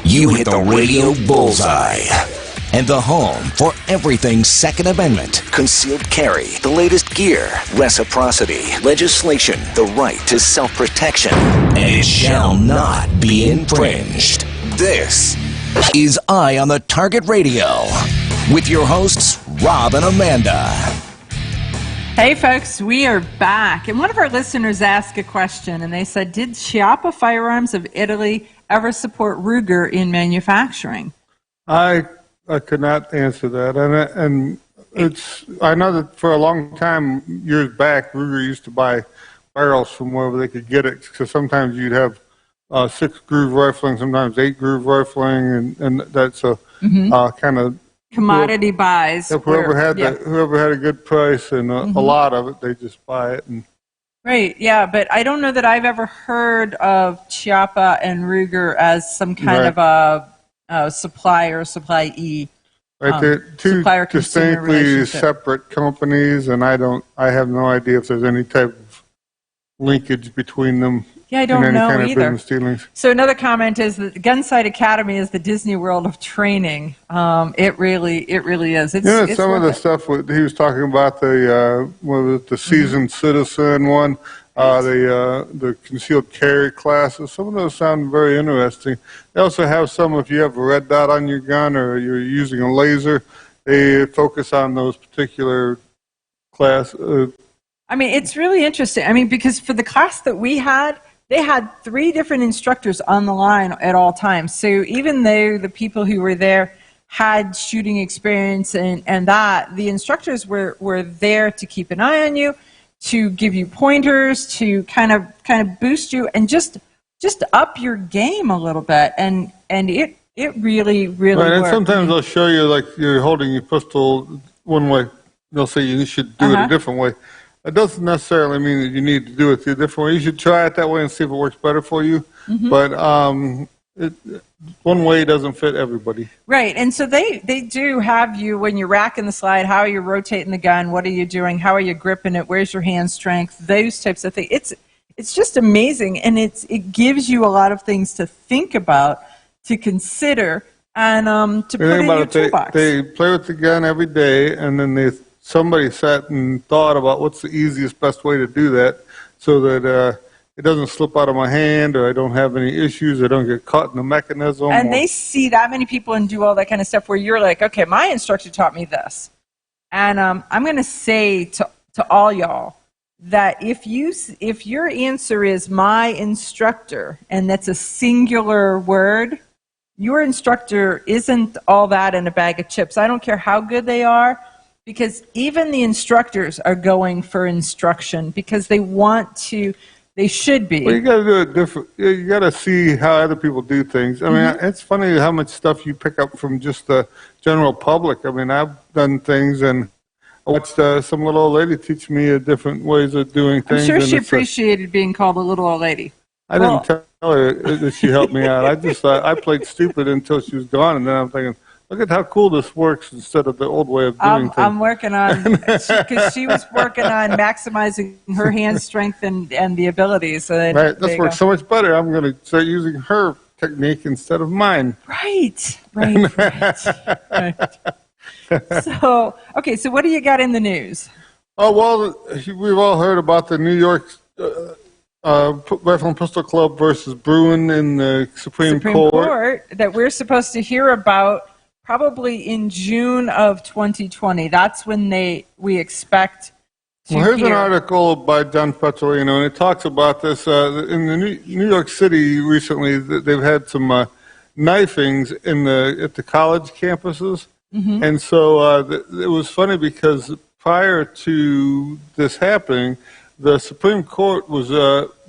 You hit the radio bullseye. And the home for everything Second Amendment, concealed carry, the latest gear, reciprocity, legislation, the right to self-protection, and it shall not be infringed. This is Eye on the Target Radio with your hosts, Rob and Amanda. Hey folks, we are back. And one of our listeners asked a question, and they said, did Schiappa Firearms of Italy ever support Ruger in manufacturing? I could not answer that, and I know that for a long time, years back, Ruger used to buy barrels from wherever they could get it. So sometimes you'd have 6-groove rifling, sometimes 8-groove rifling, and that's a kind of commodity buys. Whoever had a good price and a lot of it, they just buy it. And right, yeah, but I don't know that I've ever heard of Schiappa and Ruger as some kind of a supplier, supplyee. Right, they're two supplier-consumer distinctly relationship. separate companies, and I have no idea if there's any type of linkage between them. Yeah, I don't in any know kind of either. business dealings. So another comment is that the Gunsight Academy is the Disney World of training. It really is. It's Some of worth the it. stuff he was talking about, the seasoned citizen one, the concealed carry classes. Some of those sound very interesting. They also have some, if you have a red dot on your gun or you're using a laser, they focus on those particular class. I mean, it's really interesting. I mean, because for the class that we had, they had 3 different instructors on the line at all times. So even though the people who were there had shooting experience and that, the instructors were there to keep an eye on you, to give you pointers, to kind of boost you, and just up your game a little bit. And it really Right, and worked. sometimes they'll show you like you're holding your pistol one way. They'll say you should do it a different way. It doesn't necessarily mean that you need to do it a different way. You should try it that way and see if it works better for you. Mhm. But one way doesn't fit everybody. Right, and so they do have you, when you're racking the slide, how are you rotating the gun, what are you doing, how are you gripping it, where's your hand strength, those types of things. It's just amazing, and it gives you a lot of things to think about, to consider, and to put in your toolbox. They play with the gun every day, and then somebody sat and thought about what's the easiest, best way to do that so that it doesn't slip out of my hand, or I don't have any issues, I don't get caught in the mechanism. And they see that many people and do all that kind of stuff where you're like, okay, my instructor taught me this. And I'm going to say to all y'all that if your answer is my instructor, and that's a singular word, your instructor isn't all that in a bag of chips. I don't care how good they are, because even the instructors are going for instruction because they want to. They should be. Well, you got to do it different. You got to see how other people do things. I mean, it's funny how much stuff you pick up from just the general public. I mean, I've done things, and I watched some little old lady teach me different ways of doing things. I'm sure and she appreciated being called a little old lady. I didn't tell her that she helped me out. I just thought I played stupid until she was gone, and then I'm thinking, look at how cool this works instead of the old way of doing things. I'm working on, because she was working on maximizing her hand strength and the abilities. So Right, this works so much better. I'm going to start using her technique instead of mine. Right. So, okay, so what do you got in the news? Oh, well, we've all heard about the New York Rifle and Pistol Club versus Bruin in the Supreme Court. That we're supposed to hear about probably in June of 2020. That's when we expect to Well, here's hear. an article by John Petrolino, and it talks about this. In the New York City recently, they've had some knifings at the college campuses. Mhm. And so it was funny because prior to this happening, the Supreme Court was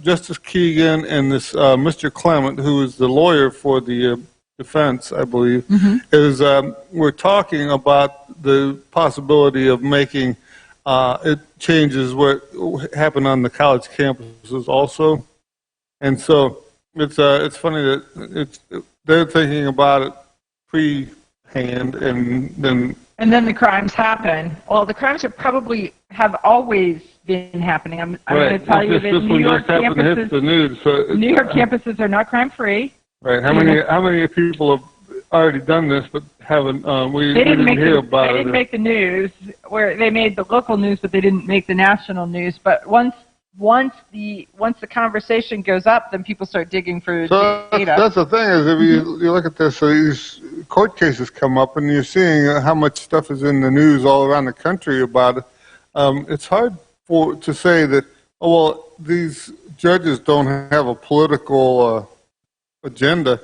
Justice Keegan and this Mr. Clement, who is the lawyer for the defense, I believe, we're talking about the possibility of making it changes what happened on the college campuses also. And so it's funny that they're thinking about it pre-hand, and then the crimes happen. Well, the crimes have always been happening. I'm going to tell you that New York campuses, the news. So New York campuses are not crime-free. Right. How many people have already done this but haven't? We didn't hear about it. They didn't make the news. Where they made the local news, but they didn't make the national news. But once the conversation goes up, then people start digging for data. That's the thing is, if you look at this, these court cases come up, and you're seeing how much stuff is in the news all around the country about it. It's hard to say that, oh, well, these judges don't have a political agenda.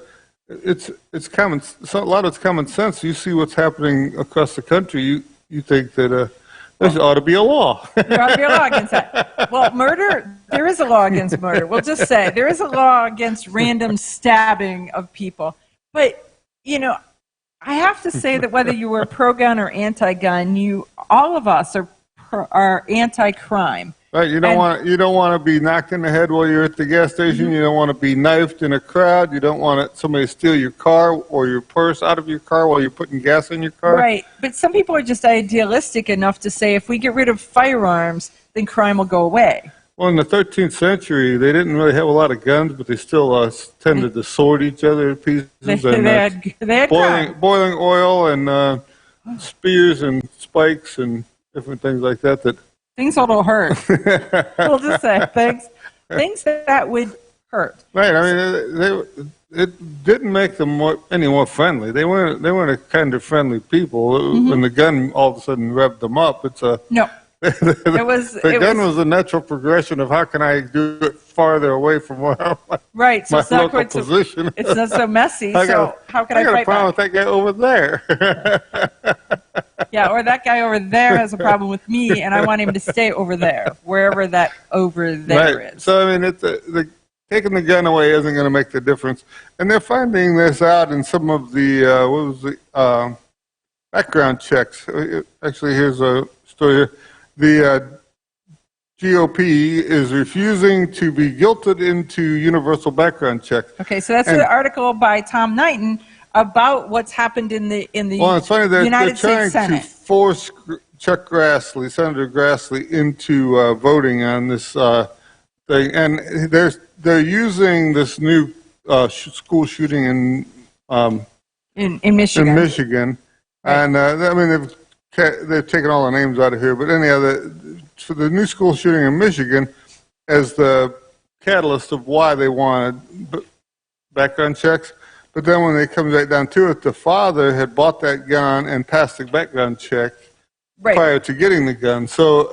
It's common. A lot of it's common sense. You see what's happening across the country. You think that there ought to be a law. There ought to be a law against that. Well, murder, there is a law against murder. We'll just say there is a law against random stabbing of people. But, I have to say that whether you were pro-gun or anti-gun, all of us are anti-crime. Right, you don't want to be knocked in the head while you're at the gas station. You don't want to be knifed in a crowd. You don't want somebody to steal your car or your purse out of your car while you're putting gas in your car. Right, but some people are just idealistic enough to say if we get rid of firearms, then crime will go away. Well, in the 13th century, they didn't really have a lot of guns, but they still tended to sword each other to pieces. They had boiling oil and spears and spikes and different things like that. Things that'll hurt. We'll just say things that would hurt. Right. I mean, it didn't make them any more friendly. They weren't a kind of friendly people. When the gun all of a sudden revved them up, no. The gun was a natural progression of how can I do it farther away from where right. So my local position. It's not so messy. So how can I got fight a problem back? with that guy over there. Yeah, or that guy over there has a problem with me, and I want him to stay over there, wherever that over there right. is. So I mean, taking the gun away isn't going to make the difference, and they're finding this out in some of the background checks. Actually, here's a story here. The GOP is refusing to be guilted into universal background checks. Okay, so that's an article by Tom Knighton about what's happened in the well, it's funny, United States Senate. They're trying to force Chuck Grassley, Senator Grassley, into voting on this thing, and they're using this new school shooting in Michigan. In Michigan, right. And I mean they've taken all the names out of here, but anyhow, for the new school shooting in Michigan as the catalyst of why they wanted background checks. But then when they come right down to it, the father had bought that gun and passed the background check prior to getting the gun. So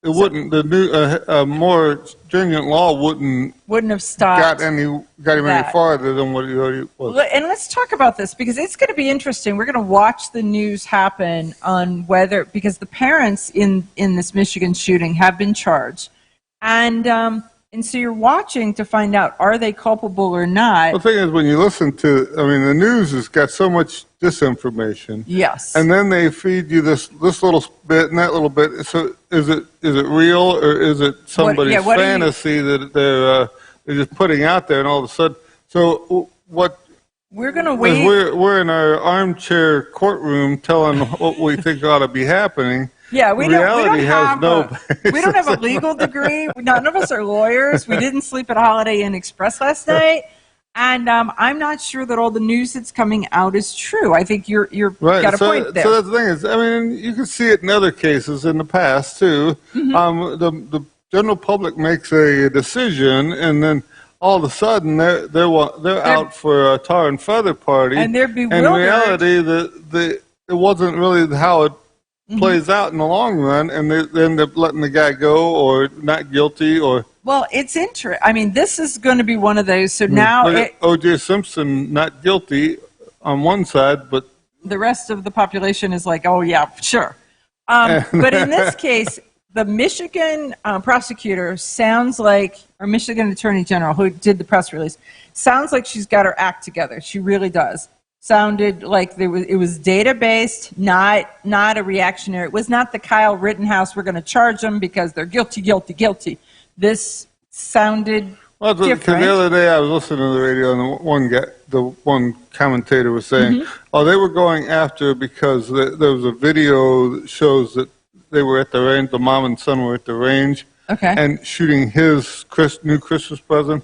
it wouldn't, the new more stringent law wouldn't have stopped got him any farther than what he already was. And let's talk about this because it's going to be interesting. We're going to watch the news happen on whether, because the parents in this Michigan shooting have been charged, and so you're watching to find out, are they culpable or not? The thing is, when you listen to, I mean, the news has got so much disinformation. Yes. And then they feed you this little bit and that little bit. So is it real or is it somebody's fantasy that they're just putting out there and all of a sudden? So what? We're going to wait. We're in our armchair courtroom telling what we think ought to be happening. Yeah, we don't have a legal degree. None of us are lawyers. We didn't sleep at Holiday Inn Express last night, and I'm not sure that all the news that's coming out is true. I think you're right. Got a point there. So that's the thing is, I mean, you can see it in other cases in the past too. Mm-hmm. The general public makes a decision, and then all of a sudden they're out for a tar and feather party, and they're bewildered. In reality, it wasn't really how it plays out in the long run, and they end up letting the guy go or not guilty or. Well, it's interesting. I mean, this is going to be one of those. So now O.J. Simpson not guilty on one side, but the rest of the population is like, oh yeah, sure. But in this case, the Michigan prosecutor sounds like, or Michigan Attorney General who did the press release, sounds like she's got her act together. She really does. Sounded like it was data-based, not a reactionary. It was not the Kyle Rittenhouse, we're going to charge them because they're guilty. This sounded different. Because the other day I was listening to the radio and the one commentator was saying, they were going after because there was a video that shows that they were at the range, the mom and son were at the range, and shooting his new Christmas present.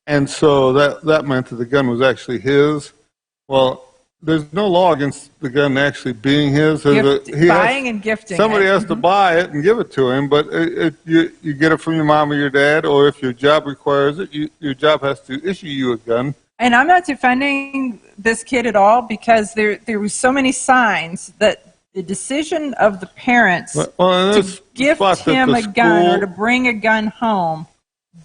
And so that meant that the gun was actually his. Well, there's no law against the gun actually being his. Buying and gifting. Somebody has to buy it and give it to him, but you get it from your mom or your dad, or if your job requires it, your job has to issue you a gun. And I'm not defending this kid at all because there were so many signs that the decision of the parents to gift him a gun or to bring a gun home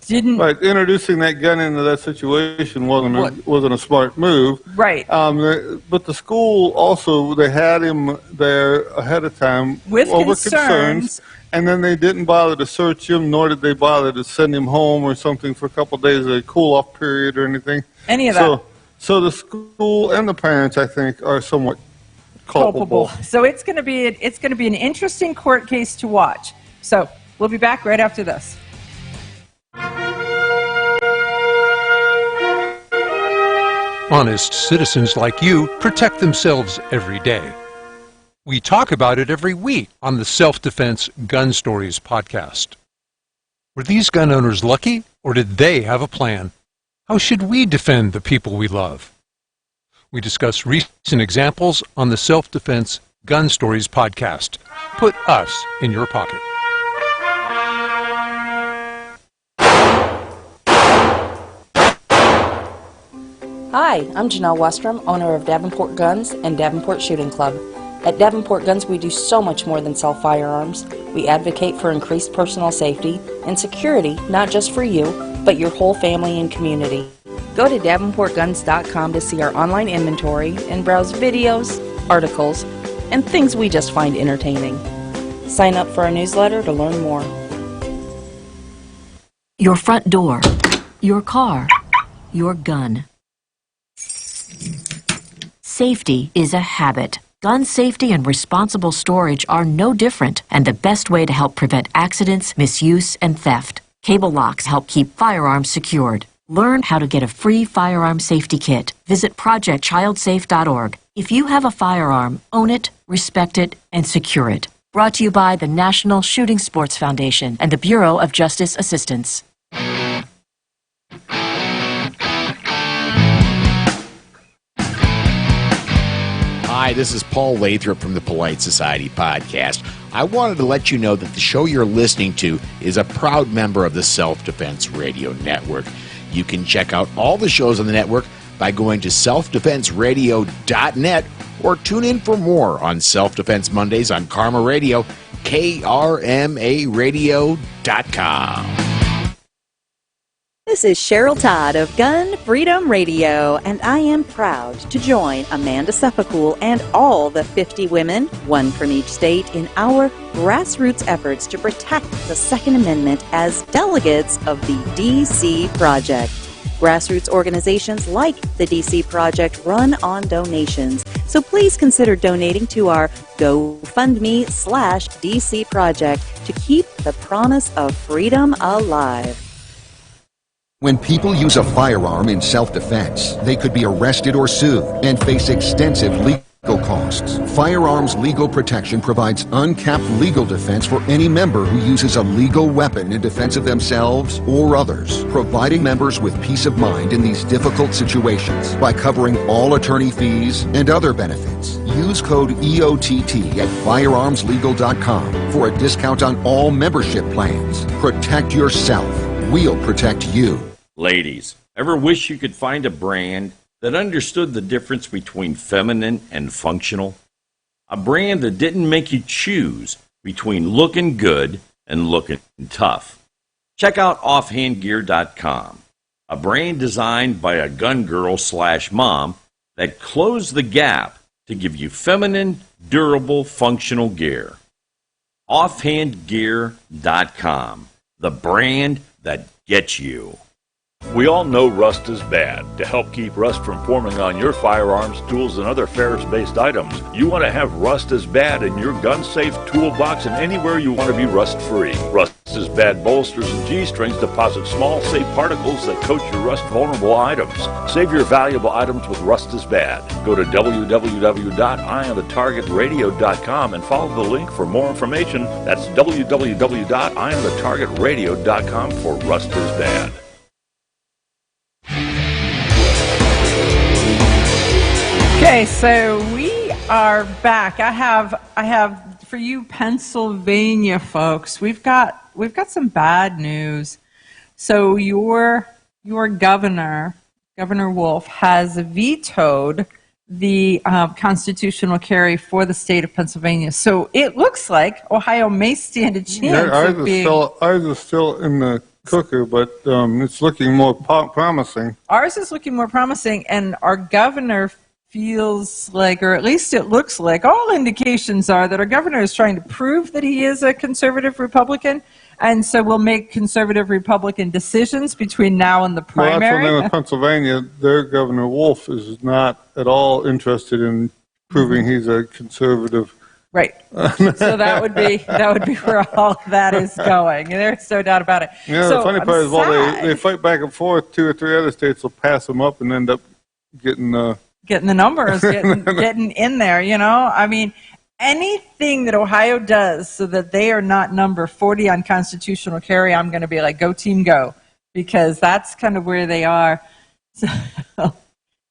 didn't. Right, introducing that gun into that situation wasn't a smart move. Right. But the school also, they had him there ahead of time with over concerns, and then they didn't bother to search him, nor did they bother to send him home or something for a couple of days, a cool-off period or anything. Any of that. So the school and the parents, I think, are somewhat culpable. So it's going to be an interesting court case to watch. So We'll be back right after this. Honest citizens like you protect themselves every day. We talk about it every week on the Self-Defense Gun Stories podcast. Were these gun owners lucky, or did they have a plan? How should we defend the people we love? We discuss recent examples on the Self-Defense Gun Stories podcast. Put us in your pocket. Hi, I'm Janelle Westrom, owner of Davenport Guns and Davenport Shooting Club. At Davenport Guns, we do so much more than sell firearms. We advocate for increased personal safety and security, not just for you, but your whole family and community. Go to davenportguns.com to see our online inventory and browse videos, articles, and things we just find entertaining. Sign up for our newsletter to learn more. Your front door, your car, your gun. Safety is a habit. Gun safety and responsible storage are no different, and the best way to help prevent accidents, misuse, and theft. Cable locks help keep firearms secured. Learn how to get a free firearm safety kit. Visit projectchildsafe.org. If you have a firearm, own it, respect it, and secure it. Brought to you by the National Shooting Sports Foundation and the Bureau of Justice Assistance. Hi, this is Paul Lathrop from the Polite Society podcast. I wanted to let you know that the show you're listening to is a proud member of the Self-Defense Radio Network. You can check out all the shows on the network by going to selfdefenseradio.net or tune in for more on Self-Defense Mondays on Karma Radio, krmaradio.com. This is Cheryl Todd of Gun Freedom Radio, and I am proud to join Amanda Suffolcool and all the 50 women, one from each state, in our grassroots efforts to protect the Second Amendment as delegates of the DC Project. Grassroots organizations like the DC Project run on donations, so please consider donating to our GoFundMe/DC Project to keep the promise of freedom alive. When people use a firearm in self-defense, they could be arrested or sued and face extensive legal costs. Firearms Legal Protection provides uncapped legal defense for any member who uses a legal weapon in defense of themselves or others, providing members with peace of mind in these difficult situations by covering all attorney fees and other benefits. Use code EOTT at firearmslegal.com for a discount on all membership plans. Protect yourself. We'll protect you. Ladies, ever wish you could find a brand that understood the difference between feminine and functional? A brand that didn't make you choose between looking good and looking tough. Check out offhandgear.com, a brand designed by a gun girl/mom that closed the gap to give you feminine, durable, functional gear. Offhandgear.com, the brand that gets you. We all know rust is bad. To help keep rust from forming on your firearms, tools, and other ferrous-based items, you want to have Rust is Bad in your gun-safe toolbox and anywhere you want to be rust-free. Rust is Bad bolsters and G-strings deposit small, safe particles that coat your rust-vulnerable items. Save your valuable items with Rust is Bad. Go to www.eyeonthetargetradio.com and follow the link for more information. That's www.eyeonthetargetradio.com for Rust is Bad. Okay, so we are back. I have for you Pennsylvania folks. We've got some bad news. So your governor, Governor Wolf, has vetoed the constitutional carry for the state of Pennsylvania. So it looks like Ohio may stand a chance. Ours is still in the cooker, but it's looking more promising. Ours is looking more promising, and our governor feels like, or at least it looks like, all indications are that our governor is trying to prove that he is a conservative Republican, and so we'll make conservative Republican decisions between now and the primary. Well, that's one thing with Pennsylvania. Their Governor Wolf is not at all interested in proving he's a conservative Right. So that would be where all of that is going. There's no doubt about it. Yeah, so the funny part is, well, they fight back and forth. 2 or 3 other states will pass them up and end up getting the numbers, getting in there. I mean, anything that Ohio does so that they are not number 40 on constitutional carry, I'm going to be like, go team, go, because that's kind of where they are.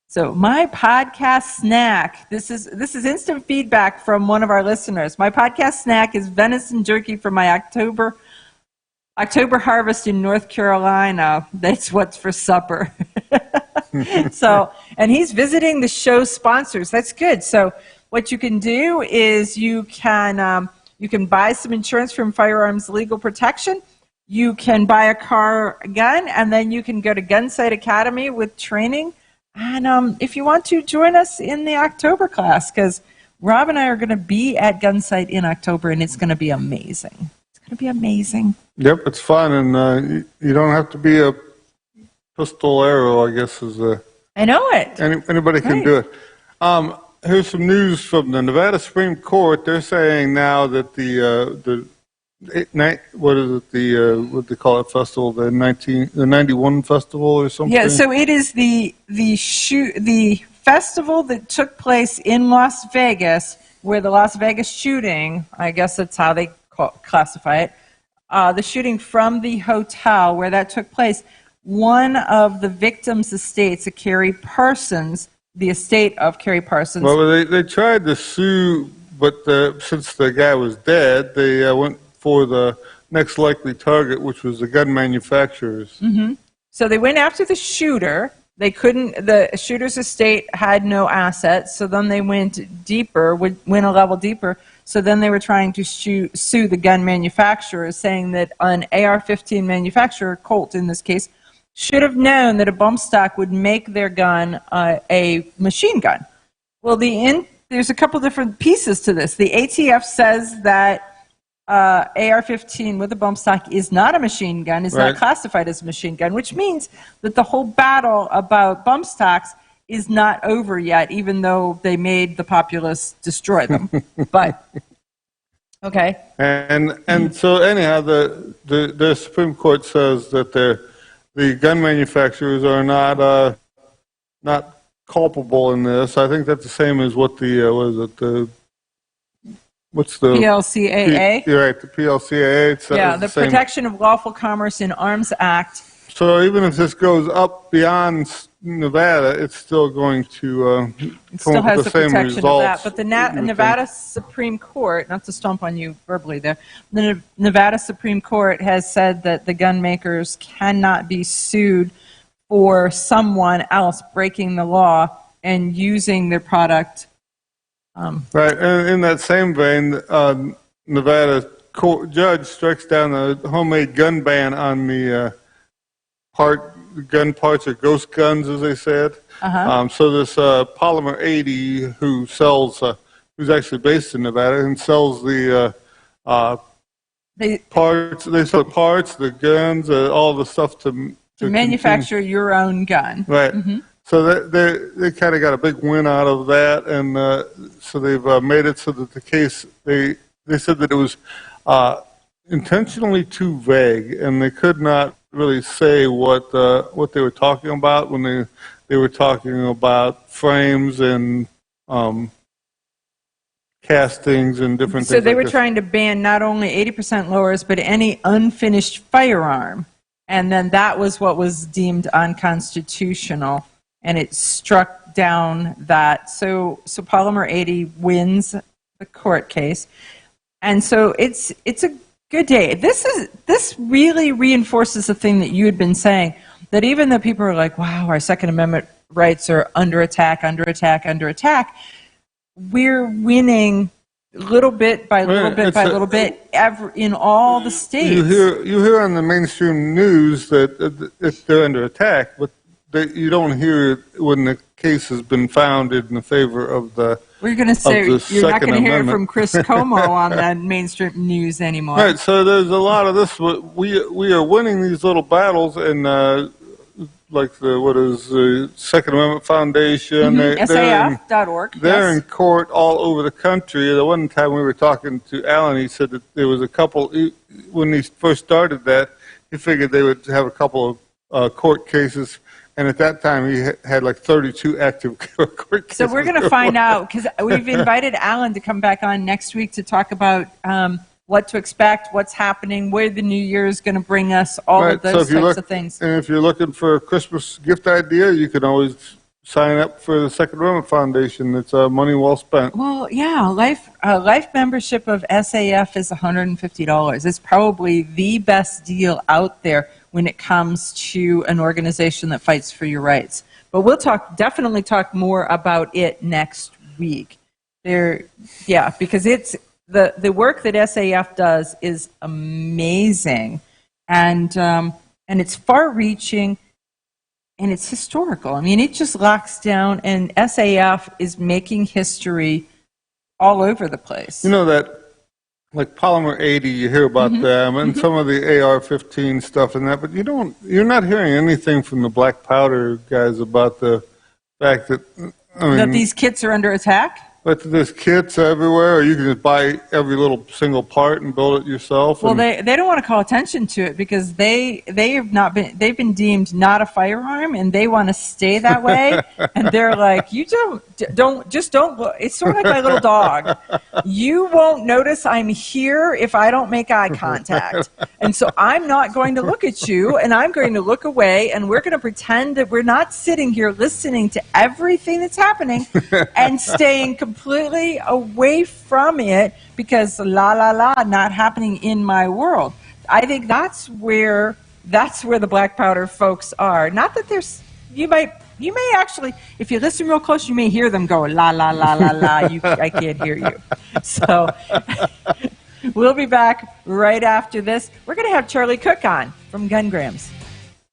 So my podcast snack, this is instant feedback from one of our listeners. My podcast snack is venison jerky from my October harvest in North Carolina. That's what's for supper. So, and he's visiting the show sponsors. That's good. So what you can do is you can buy some insurance from Firearms Legal Protection. You can buy a gun, and then you can go to Gunsight Academy with training. And if you want to join us in the October class, because Rob and I are going to be at Gunsight in October, and it's going to be amazing. It's going to be amazing. Yep, it's fun, and you don't have to be a pistol arrow, I guess, I know it. Anybody can do it. Here's some news from the Nevada Supreme Court. They're saying now that what they call it, festival, the 91 festival or something? Yeah, so it is the festival that took place in Las Vegas, where the Las Vegas shooting, I guess that's how they classify it, the shooting from the hotel where that took place. One of the victims' estates, the estate of Carrie Parsons. Well, they tried to sue, but since the guy was dead, they went for the next likely target, which was the gun manufacturers. Mm-hmm. So they went after the shooter. They couldn't. The shooter's estate had no assets, so then they went a level deeper. So then they were trying to sue the gun manufacturers, saying that an AR-15 manufacturer, Colt in this case, should have known that a bump stock would make their gun a machine gun. Well, there's a couple different pieces to this. The ATF says that AR-15 with a bump stock is not a machine gun, is not classified as a machine gun, which means that the whole battle about bump stocks is not over yet, even though they made the populace destroy them. But okay. And so anyhow, the Supreme Court says that the gun manufacturers are not culpable in this. I think that's the same as what what's the PLCAA? You're right, the PLCAA. The Protection of Lawful Commerce in Arms Act. So even if this goes up beyond Nevada, it's still going to it still has the same protection results. of that. But the Nevada Supreme Court, not to stomp on you verbally there, the Nevada Supreme Court has said that the gun makers cannot be sued for someone else breaking the law and using their product. Right, and in that same vein, Nevada judge strikes down the homemade gun ban on the gun parts or ghost guns, as they said. So this Polymer 80, who's actually based in Nevada and sells the parts. They sell the parts, the guns, all the stuff to manufacture your own gun. Right. Mm-hmm. So they kind of got a big win out of that, and so they've made it so that the case, they said that it was intentionally too vague, and they could not really say what they were talking about when they were talking about frames and castings and different things. So they were trying to ban not only 80% lowers, but any unfinished firearm, and then that was what was deemed unconstitutional. And it struck down that. So Polymer 80 wins the court case. And so it's a good day. This really reinforces the thing that you had been saying, that even though people are like, wow, our Second Amendment rights are under attack, we're winning little bit by little bit by little bit in all the states. You hear on the mainstream news that if they're under attack, but you don't hear it when the case has been founded in the favor of the. We're going to say you're not going to hear it from Chris Como on the mainstream news anymore. Right. So there's a lot of this. We are winning these little battles, and like the Second Amendment Foundation. SAF.org. They're in court all over the country. The one time we were talking to Alan, he said that there was a couple, when he first started that, he figured they would have a couple of court cases. And at that time, he had like 32 active court cases. So we're going to find out, because we've invited Alan to come back on next week to talk about what to expect, what's happening, where the new year is going to bring us, all of those types of things. And if you're looking for a Christmas gift idea, you can always sign up for the Second Amendment Foundation. It's money well spent. Well, yeah, life membership of SAF is $150. It's probably the best deal out there when it comes to an organization that fights for your rights. But we'll definitely talk more about it next week. Because it's the work that SAF does is amazing, and it's far-reaching, and it's historical. I mean, it just locks down, and SAF is making history all over the place. You know that, like Polymer 80, you hear about them, and some of the AR-15 stuff and that, but you're not hearing anything from the black powder guys about the fact that, that these kits are under attack? But there's kits everywhere, or you can just buy every little single part and build it yourself. Well, they don't want to call attention to it because they've been deemed not a firearm, and they want to stay that way. And they're like, you don't look. It's sort of like my little dog. You won't notice I'm here if I don't make eye contact, and so I'm not going to look at you, and I'm going to look away, and we're going to pretend that we're not sitting here listening to everything that's happening and staying completely away from it because not happening in my world. I think that's where the black powder folks are. Not that there's you may actually, if you listen real close, you may hear them go la la la la la. I can't hear you. So we'll be back right after this. We're going to have Charlie Cook on from Gun Grams.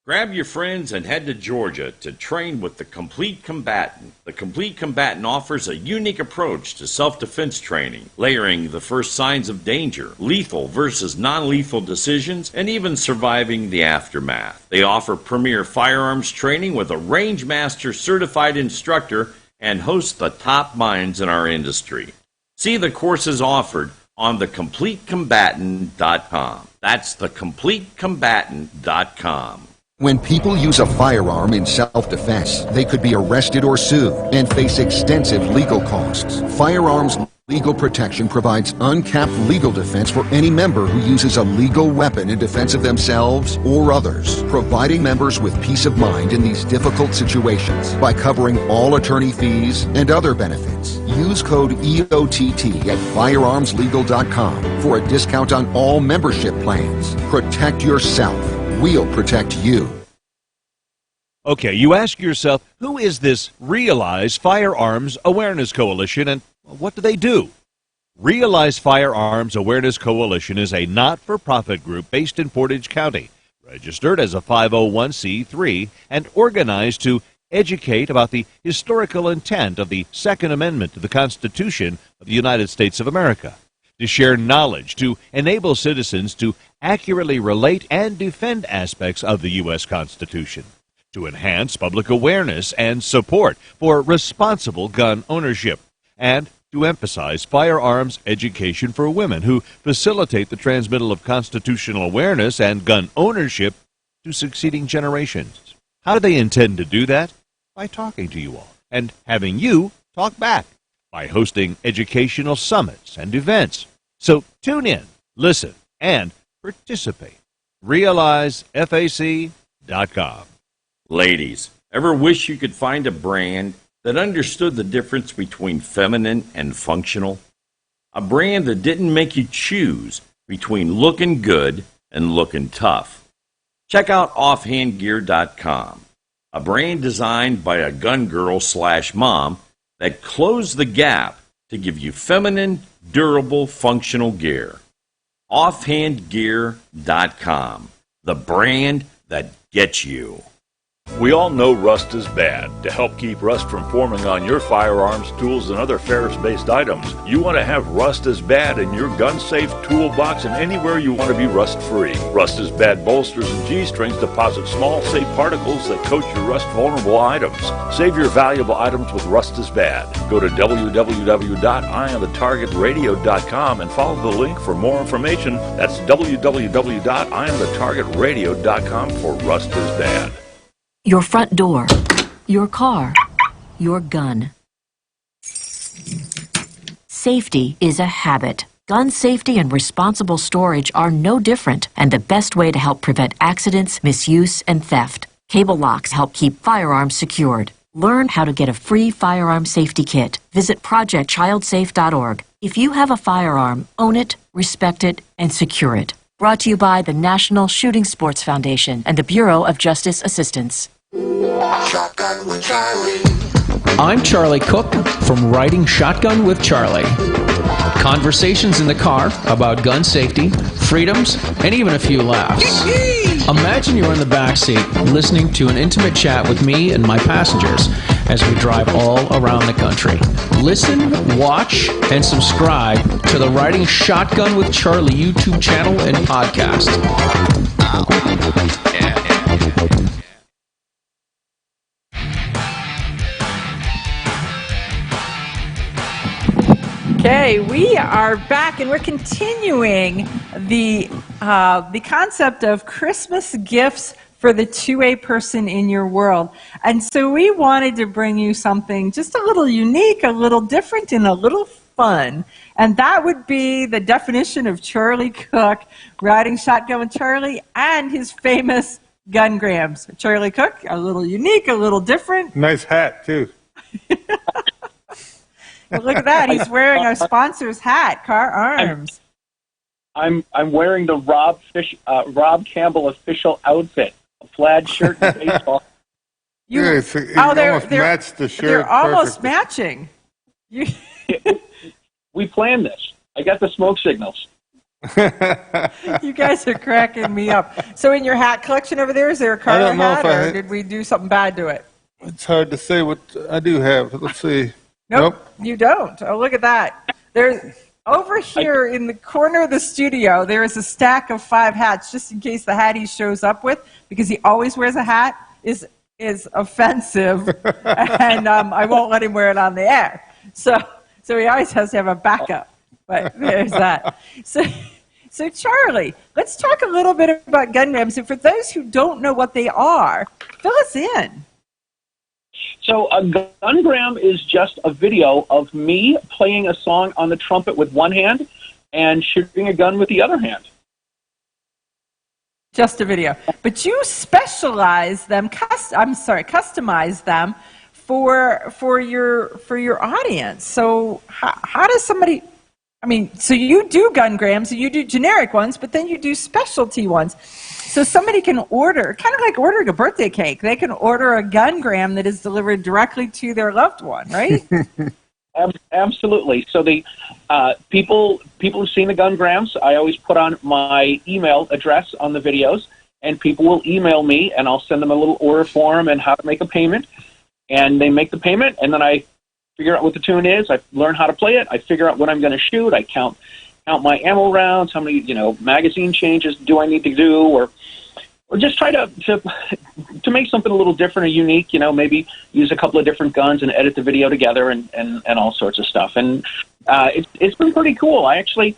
Grab your friends and head to Georgia to train with the Complete Combatant. The Complete Combatant offers a unique approach to self-defense training, layering the first signs of danger, lethal versus non-lethal decisions, and even surviving the aftermath. They offer premier firearms training with a range master certified instructor and host the top minds in our industry. See the courses offered on thecompletecombatant.com. That's thecompletecombatant.com. When people use a firearm in self-defense, they could be arrested or sued and face extensive legal costs. Firearms Legal Protection provides uncapped legal defense for any member who uses a legal weapon in defense of themselves or others, providing members with peace of mind in these difficult situations by covering all attorney fees and other benefits. Use code EOTT at firearmslegal.com for a discount on all membership plans. Protect yourself. We'll protect you. Okay, you ask yourself, who is this Realize Firearms Awareness Coalition, and what do they do? Realize Firearms Awareness Coalition is a not-for-profit group based in Portage County, registered as a 501c3, and organized to educate about the historical intent of the Second Amendment to the Constitution of the United States of America, to share knowledge, to enable citizens to accurately relate and defend aspects of the U.S. Constitution, to enhance public awareness and support for responsible gun ownership, and to emphasize firearms education for women who facilitate the transmittal of constitutional awareness and gun ownership to succeeding generations. How do they intend to do that? By talking to you all and having you talk back, by hosting educational summits and events. So tune in, listen, and participate. RealizeFAC.com. Ladies, ever wish you could find a brand that understood the difference between feminine and functional? A brand that didn't make you choose between looking good and looking tough. Check out offhandgear.com, a brand designed by a gun girl/mom that closed the gap to give you feminine, durable, functional gear. Offhandgear.com, the brand that gets you. We all know rust is bad. To help keep rust from forming on your firearms, tools, and other ferrous-based items, you want to have Rust is Bad in your gun-safe toolbox and anywhere you want to be rust-free. Rust is Bad bolsters and G-strings deposit small, safe particles that coat your rust-vulnerable items. Save your valuable items with Rust is Bad. Go to www.eyeonthetargetradio.com and follow the link for more information. That's www.eyeonthetargetradio.com for Rust is Bad. Your front door, your car, your gun. Safety is a habit. Gun safety and responsible storage are no different, and the best way to help prevent accidents, misuse, and theft. Cable locks help keep firearms secured. Learn how to get a free firearm safety kit. Visit projectchildsafe.org. If you have a firearm, own it, respect it, and secure it. Brought to you by the National Shooting Sports Foundation and the Bureau of Justice Assistance. Shotgun with Charlie. I'm Charlie Cook from Riding Shotgun with Charlie. Conversations in the car about gun safety, freedoms, and even a few laughs. Imagine you're in the back seat listening to an intimate chat with me and my passengers as we drive all around the country. Listen, watch, and subscribe to the Riding Shotgun with Charlie YouTube channel and podcast. Okay, we are back, and we're continuing the concept of Christmas gifts for the 2A person in your world. And so we wanted to bring you something just a little unique, a little different, and a little fun. And that would be the definition of Charlie Cook, Riding Shotgun with Charlie, and his famous gun grams. Charlie Cook, a little unique, a little different. Nice hat, too. Well, look at that. He's wearing our sponsor's hat, Car Arms. I'm wearing the Rob Campbell official outfit, a plaid shirt and baseball. They're almost matched the shirt. They're almost perfectly. matching. We planned this. I got the smoke signals. You guys are cracking me up. So in your hat collection over there, is there a Carter hat, or did we do something bad to it? It's hard to say what I do have. Let's see. Nope, you don't. Oh, look at that. There's over here in the corner of the studio, there is a stack of 5 hats, just in case the hat he shows up with, because he always wears a hat, is offensive, and I won't let him wear it on the air. So he always has to have a backup. But there's that. So Charlie, let's talk a little bit about gun grams. And for those who don't know what they are, fill us in. So a gungram is just a video of me playing a song on the trumpet with one hand and shooting a gun with the other hand. Just a video. But you specialize them, customize them for your audience. So how does somebody, so you do gungrams, you do generic ones, but then you do specialty ones. So somebody can order, kind of like ordering a birthday cake. They can order a gungram that is delivered directly to their loved one, right? Absolutely. So the people who've seen the gungrams, I always put on my email address on the videos, and people will email me, and I'll send them a little order form and how to make a payment. And they make the payment, and then I figure out what the tune is. I learn how to play it. I figure out what I'm going to shoot. I count my ammo rounds, how many magazine changes do I need to do, or just try to make something a little different or unique. Maybe use a couple of different guns and edit the video together and all sorts of stuff. And it's been pretty cool. I actually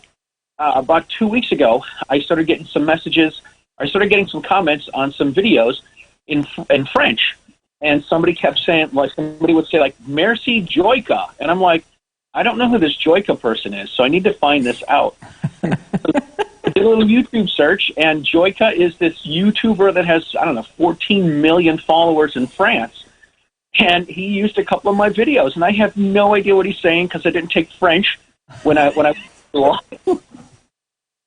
about 2 weeks ago I started getting some messages. I started getting some comments on some videos in French, and somebody kept saying, somebody would say "Merci Joyka," and I'm like, I don't know who this Joyka person is, so I need to find this out. I did a little YouTube search, and Joyka is this YouTuber that has, 14 million followers in France. And he used a couple of my videos, and I have no idea what he's saying because I didn't take French when I So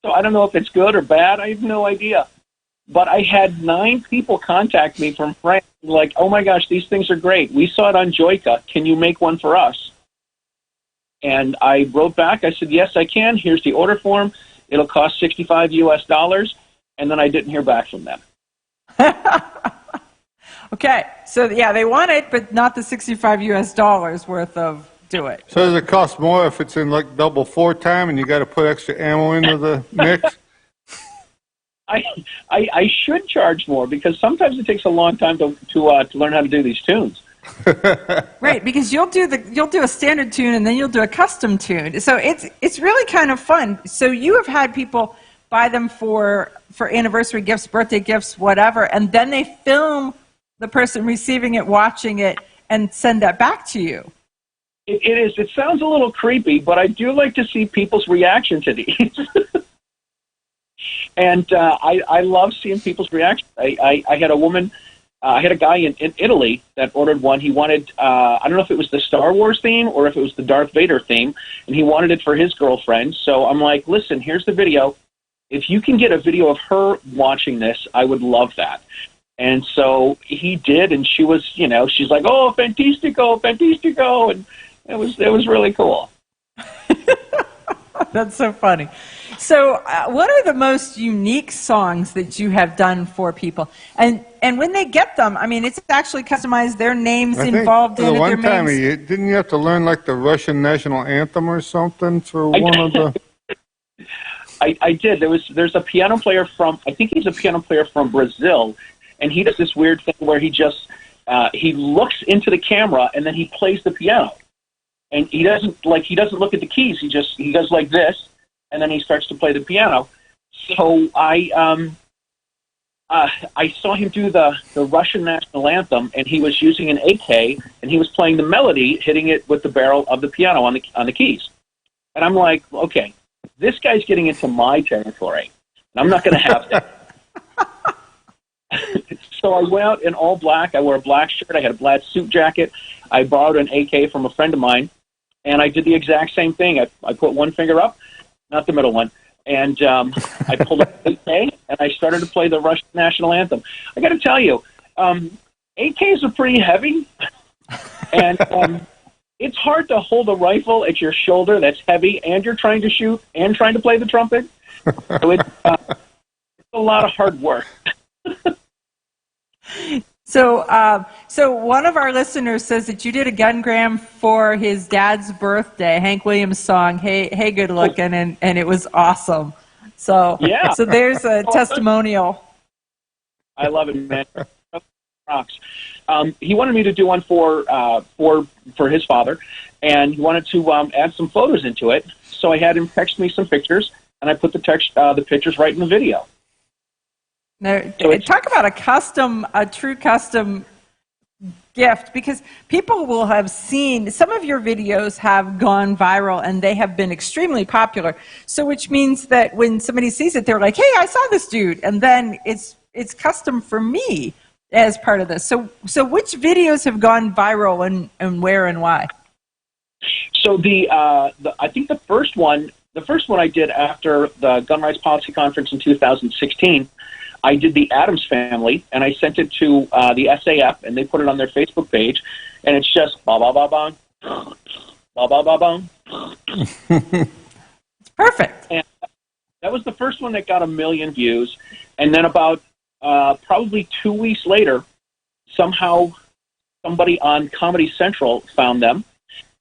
I don't know if it's good or bad. I have no idea. But I had 9 people contact me from France, like, oh my gosh, these things are great. We saw it on Joyka. Can you make one for us? And I wrote back. I said, yes, I can. Here's the order form. It'll cost $65 US. And then I didn't hear back from them. Okay, so yeah, they want it, but not the $65 US worth of do it. So does it cost more if it's in like double 4 time and you got to put extra ammo into the mix? I should charge more because sometimes it takes a long time to learn how to do these tunes. Right, because you'll do a standard tune and then you'll do a custom tune. So it's really kind of fun. So you have had people buy them for anniversary gifts, birthday gifts, whatever, and then they film the person receiving it, watching it, and send that back to you. It is. It sounds a little creepy, but I do like to see people's reaction to these. And I love seeing people's reaction. I had a woman, I had a guy in Italy that ordered one. He wanted, I don't know if it was the Star Wars theme or if it was the Darth Vader theme, and he wanted it for his girlfriend. So I'm like, listen, here's the video. If you can get a video of her watching this, I would love that. And so he did, and she was, she's like, oh, fantastico, fantastico, and it was really cool. That's so funny. So what are the most unique songs that you have done for people? And when they get them, I mean, it's actually customized, their names involved in it. The one time, didn't you have to learn like the Russian national anthem or something for one of the... I did. There's a piano player I think he's a piano player from Brazil, and he does this weird thing where he just, he looks into the camera and then he plays the piano. And he doesn't look at the keys. He goes like this, and then he starts to play the piano. So I saw him do the Russian national anthem, and he was using an AK, and he was playing the melody, hitting it with the barrel of the piano on the keys. And I'm like, okay, this guy's getting into my territory, and I'm not going to have that. So I went out in all black. I wore a black shirt. I had a black suit jacket. I borrowed an AK from a friend of mine. And I did the exact same thing. I put one finger up, not the middle one, and I pulled up AK, and I started to play the Russian national anthem. I got to tell you, AKs are pretty heavy, and it's hard to hold a rifle at your shoulder that's heavy, and you're trying to shoot and trying to play the trumpet. So it's a lot of hard work. So one of our listeners says that you did a gungram for his dad's birthday, Hank Williams' song, Hey Good Looking, and it was awesome. So yeah. So there's a testimonial. I love it, man. Rocks. He wanted me to do one for his father, and he wanted to add some photos into it. So I had him text me some pictures, and I put the pictures right in the video. Now, talk about a true custom gift, because people will have seen some of your videos have gone viral and they have been extremely popular. So which means that when somebody sees it, they're like, hey, I saw this dude. And then it's custom for me as part of this. So which videos have gone viral and where and why? So I think the first one I did after the Gun Rights Policy Conference in 2016, I did the Addams Family, and I sent it to the SAF, and they put it on their Facebook page, and it's just ba-ba-ba-bong, ba-ba-ba-bong. It's perfect. And that was the first one that got 1 million views, and then about probably 2 weeks later, somehow somebody on Comedy Central found them,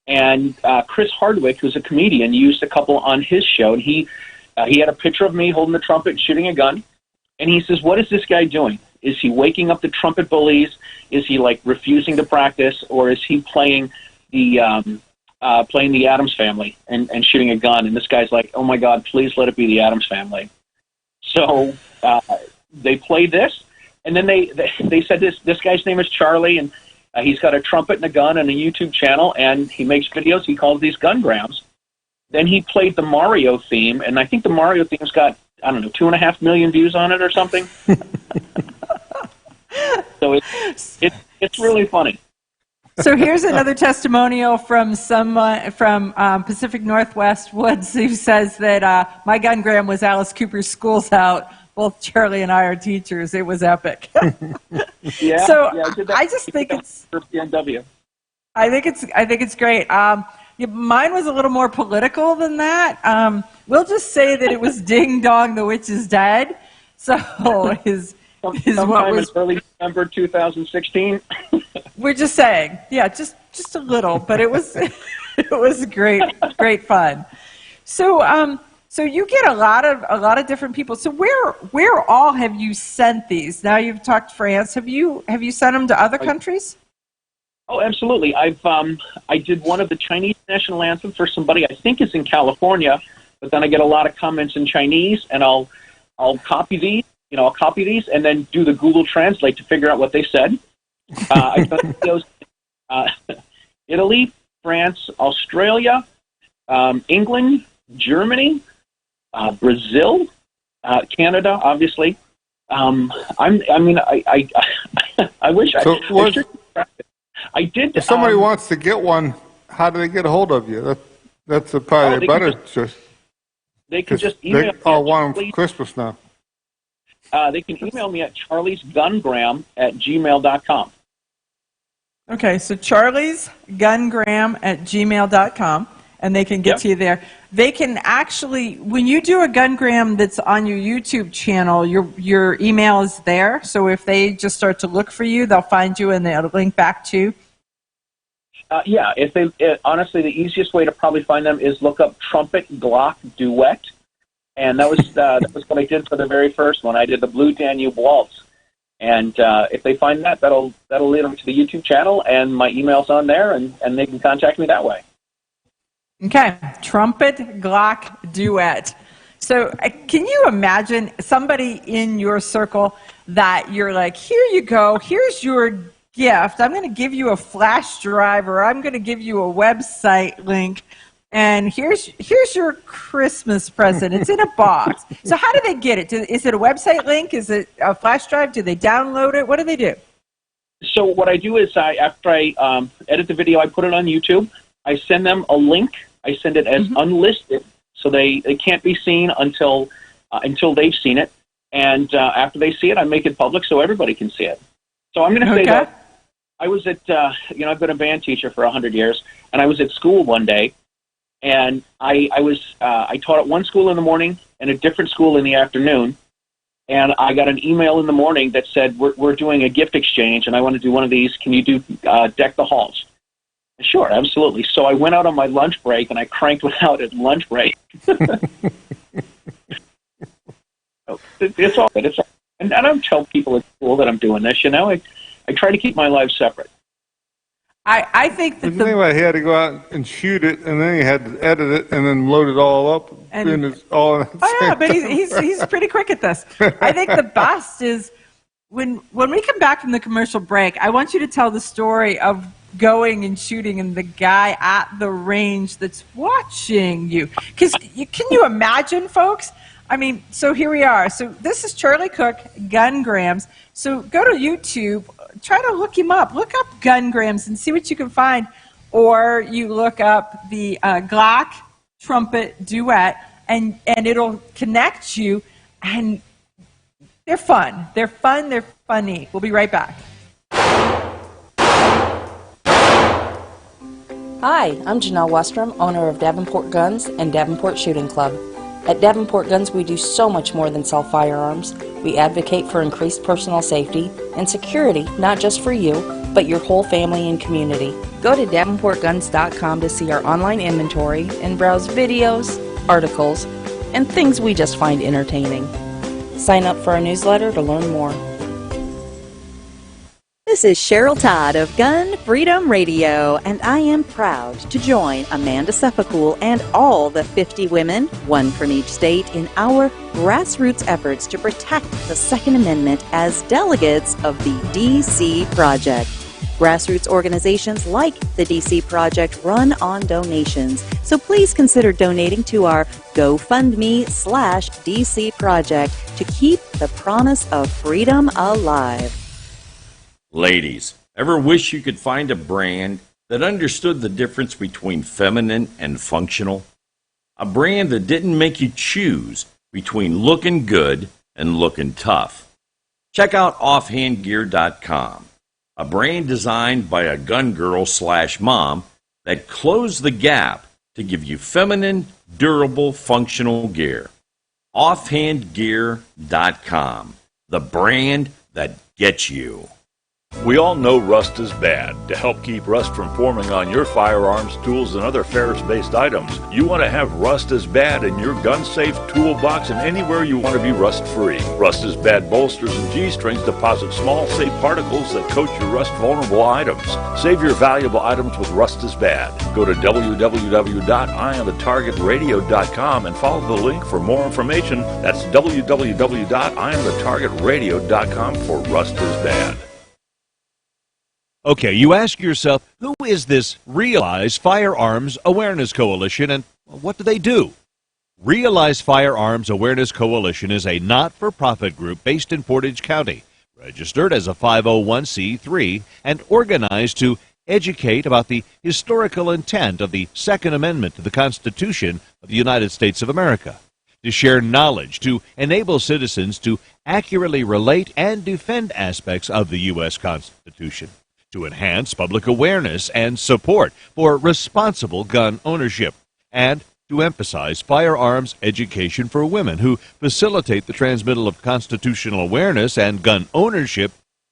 and Chris Hardwick, who's a comedian, used a couple on his show, and he had a picture of me holding the trumpet and shooting a gun. And he says, what is this guy doing? Is he waking up the trumpet bullies? Is he like refusing to practice? Or is he playing the Addams Family and shooting a gun? And this guy's like, oh my God, please let it be the Addams Family. So they played this, and then they said this guy's name is Charlie, and he's got a trumpet and a gun and a YouTube channel, and he makes videos. He calls these gungrams. Then he played the Mario theme, and I think the Mario theme's got, I don't know, 2.5 million views on it or something. So it's really funny. So here's another testimonial from someone from Pacific Northwest Woods who says that my gungram was Alice Cooper's "School's Out." Both Charlie and I are teachers. It was epic. Yeah. So I did that. I just think it's for PNW. I think it's great. Mine was a little more political than that. We'll just say that it was "Ding Dong, the Witch is Dead." So Sometime in early December 2016. We're just saying, yeah, just a little, but it was it was great fun. So so you get a lot of different people. So where all have you sent these? Now you've talked France. Have you sent them to other countries? Oh, absolutely. I did one of the Chinese national anthem for somebody I think is in California, but then I get a lot of comments in Chinese, and I'll copy these. I'll copy these and then do the Google Translate to figure out what they said. I've done videos Italy, France, Australia, England, Germany, Brazil, Canada, obviously. I wish I did. If somebody wants to get one, how do they get a hold of you? That's probably better. They can just email. They all want them for Christmas now. They can email me at charliesgungram@gmail.com. Okay, so charliesgungram@gmail.com, and they can get to you there. They can actually, when you do a gungram that's on your YouTube channel, your email is there. So if they just start to look for you, they'll find you and they'll link back to you. Yeah, honestly, the easiest way to probably find them is look up Trumpet Glock Duet. And that was what I did for the very first one. I did the Blue Danube Waltz, and if they find that'll lead them to the YouTube channel, and my email's on there, and they can contact me that way. Okay, Trumpet Glock Duet. So can you imagine somebody in your circle that you're like, here you go, here's your gift. I'm going to give you a flash drive, or I'm going to give you a website link. And here's your Christmas present. It's in a box. So how do they get it? Is it a website link? Is it a flash drive? Do they download it? What do they do? So what I do is after I edit the video, I put it on YouTube. I send them a link. I send it as unlisted, so they can't be seen until they've seen it. And after they see it, I make it public so everybody can see it. So I'm going to say that I was at, I've been a band teacher for 100 years, and I was at school one day. And I taught at one school in the morning and a different school in the afternoon. And I got an email in the morning that said, we're doing a gift exchange, and I want to do one of these. Can you do Deck the Halls? Sure, absolutely. So I went out on my lunch break, and I cranked one out at lunch break. It's all good. And I don't tell people at school that I'm doing this. I try to keep my life separate. I think that anyway, he had to go out and shoot it, and then he had to edit it, and then load it all up. And it's all but he's pretty quick at this. I think the best is when we come back from the commercial break, I want you to tell the story of going and shooting and the guy at the range that's watching you. Because can you imagine, folks? I mean, so here we are. So this is Charlie Cook, Gungrams. So go to YouTube. Try to look him up. Look up Gungrams and see what you can find. Or you look up the Glock Trumpet Duet, and it'll connect you. And they're fun. They're fun. They're funny. We'll be right back. Hi, I'm Janelle Westrom, owner of Davenport Guns and Davenport Shooting Club. At Davenport Guns, we do so much more than sell firearms. We advocate for increased personal safety and security, not just for you, but your whole family and community. Go to DavenportGuns.com to see our online inventory and browse videos, articles, and things we just find entertaining. Sign up for our newsletter to learn more. This is Cheryl Todd of Gun Freedom Radio, and I am proud to join Amanda Seppacool and all the 50 women, one from each state, in our grassroots efforts to protect the Second Amendment as delegates of the DC Project. Grassroots organizations like the DC Project run on donations, so please consider donating to our GoFundMe/DC Project to keep the promise of freedom alive. Ladies, ever wish you could find a brand that understood the difference between feminine and functional? A brand that didn't make you choose between looking good and looking tough? Check out offhandgear.com, a brand designed by a gun girl/mom that closed the gap to give you feminine, durable, functional gear. Offhandgear.com. the brand that gets you. We all know rust is bad. To help keep rust from forming on your firearms, tools, and other ferrous-based items, you want to have Rust is Bad in your gun-safe toolbox and anywhere you want to be rust-free. Rust is Bad bolsters and G-strings deposit small, safe particles that coat your rust-vulnerable items. Save your valuable items with Rust is Bad. Go to www.eyeonthetargetradio.com and follow the link for more information. That's www.eyeonthetargetradio.com for Rust is Bad. Okay, you ask yourself, who is this Realize Firearms Awareness Coalition, and what do they do? Realize Firearms Awareness Coalition is a not-for-profit group based in Portage County, registered as a 501c3, and organized to educate about the historical intent of the Second Amendment to the Constitution of the United States of America, to share knowledge, to enable citizens to accurately relate and defend aspects of the U.S. Constitution, to enhance public awareness and support for responsible gun ownership, and to emphasize firearms education for women who facilitate the transmittal of constitutional awareness and gun ownership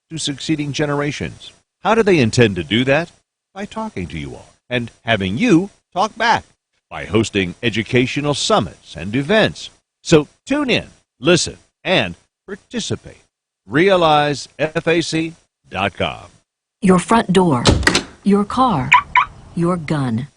to succeeding generations. How do they intend to do that? By talking to you all and having you talk back, by hosting educational summits and events. So tune in, listen, and participate. RealizeFAC.com. Your front door, your car, your gun.